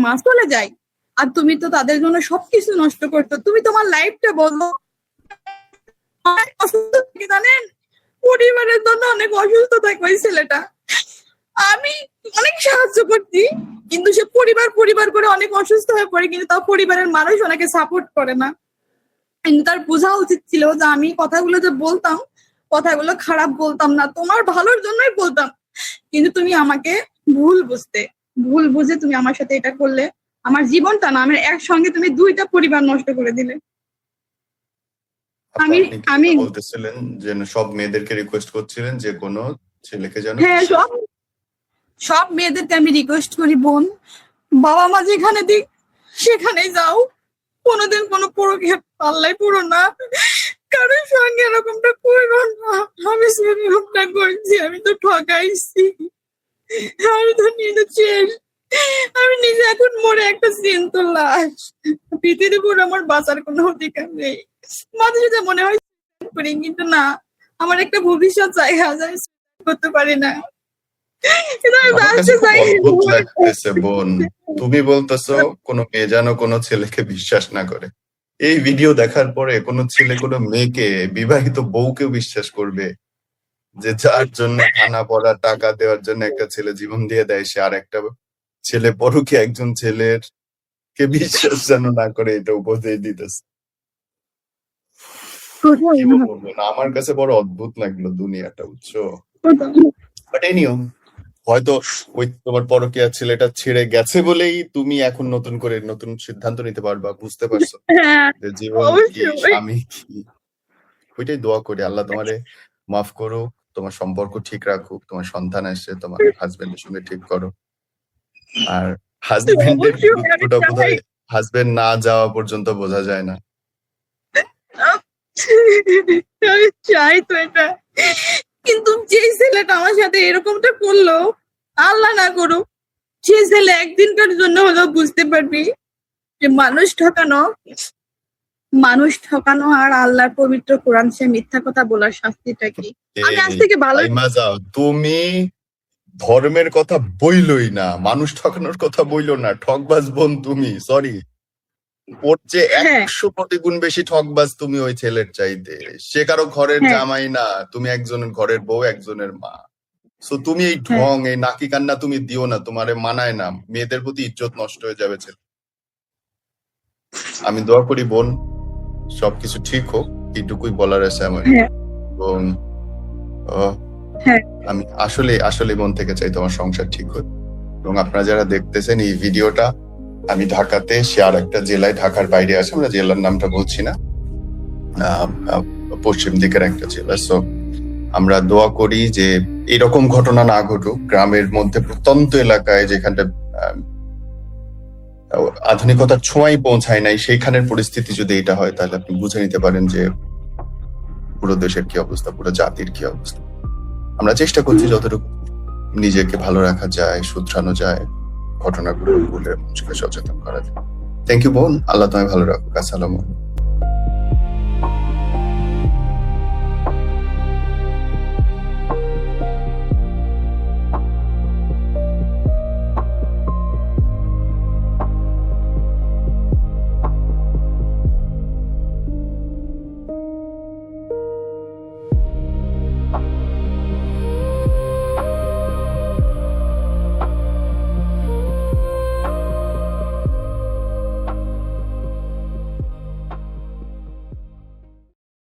মা চলে যায়, আর তুমি তো তাদের জন্য সবকিছু নষ্ট করতো। তুমি তোমার লাইফটা বলো, জানেন পরিবারের জন্য অনেক অসুস্থ থাকে ওই ছেলেটা। আমি অনেক সাহায্য করছি, কিন্তু সে পরিবার করে অনেক অসুস্থ হয়ে পড়ে, কিন্তু তার পরিবারের মানুষ ওনাকে সাপোর্ট করে না। কিন্তু তার বোঝা উচিত ছিল যে আমি কথাগুলো যে বলতাম, কথাগুলো খারাপ বলতাম না, তোমার ভালোর জন্যই বলতাম। কিন্তু তুমি আমাকে ভুল বুঝে তুমি আমার সাথে এটা করলে। আমার জীবনটা না, আমার একসঙ্গে তুমি 2টা পরিবার নষ্ট করে দিলে। আমি বলতেছিলেন যে সব মেয়েদেরকে রিকোয়েস্ট করছিলেন যে কোনো ছেলেকে যেন, হ্যাঁ সব মেয়েদেরকে আমি রিকোয়েস্ট করি, বোন বাবা মা যেখানে দিক সেখানেই যাও, কোনোদিন কোনো পরকীয়া পাল্লায় পড়ো না, কারোর সঙ্গে এরকমটা করো না। আমি এরকমটা করছি, আমি তো ঠকাইছি, আমি তো নিজে শেষ, আমি নিজে এখন মরে একটা চিন্ত লাশ। পৃথিবীর উপর আমার বাঁচার কোনো অধিকার নেই। মাঝে সাঝে মনে হয় করি, কিন্তু না, আমার একটা ভবিষ্যৎ জায়গা যায়, করতে পারি না। বোন তুমি বলতেছো কোনো মেয়ে যেন কোনো ছেলেকে বিশ্বাস না করে। এই ভিডিও দেখার পরে কোনো ছেলে কোনো মেয়েকে, বিবাহিত বউকেও বিশ্বাস করবে যে যার জন্য খানা পড়া টাকা দেওয়ার জন্য একটা ছেলে জীবন দিয়ে দেয়, সে আর একটা ছেলে পরকে একজন ছেলের কে বিশ্বাস যেন না করে, এটা উপদেশ দিতেছে। আমার কাছে বড় অদ্ভুত লাগলো দুনিয়াটা, বুঝছো? বাট এনিও, হয়তো ওই তোমার পরকীয়া ছেলেটা ছেড়ে গেছে বলেই তুমি এখন নতুন করে নতুন সিদ্ধান্ত নিতে পারবা, বুঝতে পারছো যে জীবন কি, স্বামী কি। ওইটাই দোয়া করি, আল্লাহ তোমারে মাফ করুক, তোমার সম্পর্ক ঠিক রাখুক, তোমার সন্তান আসছে তোমার হাজবেন্ডের সঙ্গে ঠিক করো। আর হাজবেন্ডের গুরুত্বটা বোধহয় হাজবেন্ড না যাওয়া পর্যন্ত বোঝা যায় না। আমি চাই তো এটা, কিন্তু যে ছেলেটা আমার সাথে এরকমটা করলো, আল্লাহ না করুক, সে ছেলে একদিনকার জন্য হলেও বুঝতে পারবি যে মানুষ ঠকানো আর আল্লাহর পবিত্র কোরআন সে মিথ্যা কথা বলার শাস্তিটা কি। আমি আজ থেকে ভালো, তুমি ধর্মের কথা বইলই না, মানুষ ঠকানোর কথা বইলো না, ঠকবাজ বোন তুমি। সরি, ওর যে 100 কোটি গুণ বেশি ঠকবাজ তুমি ওই ছেলের চাইতে। সে কারো ঘরের জামাই না, তুমি একজনের ঘরের বউ, একজনের মা। সো তুমি এই ঢং, এই নাকি কান্না তুমি দিও না, তোমারে মানায় না, মেয়েদের প্রতি ইজ্জত নষ্ট হয়ে যাবে ছেলে। আমি দোয়া করি বোন সবকিছু ঠিক হোক, এইটুকুই বলার আছে আমার। এবং আমি আসলে মন থেকে চাই তোমার সংসার ঠিক হোক। এবং আপনারা যারা দেখতেছেন এই ভিডিওটা, আমি ঢাকাতে, সে আর একটা জেলায়, ঢাকার বাইরে আছে, আমরা জেলার নামটা বলছি না। পশ্চিম দিকের একটা জেলা। সো আমরা দোয়া করি যে এরকম ঘটনা না ঘটুক গ্রামের মধ্যে প্রত্যন্ত এলাকায়, যেখানটা আধুনিকতার ছোঁয়াই পৌঁছায় নাই, সেইখানের পরিস্থিতি যদি এটা হয়, তাহলে আপনি বুঝে নিতে পারেন যে পুরো দেশের কি অবস্থা, পুরো জাতির কি অবস্থা। আমরা চেষ্টা করছি যতটুকু নিজেকে ভালো রাখা যায়, শুধরানো যায়, ঘটনাগুলো বলে মানুষকে সচেতন করা যায়। থ্যাংক ইউ বোন, আল্লাহ তোমায় ভালো রাখুক। আসসালামু আলাইকুম।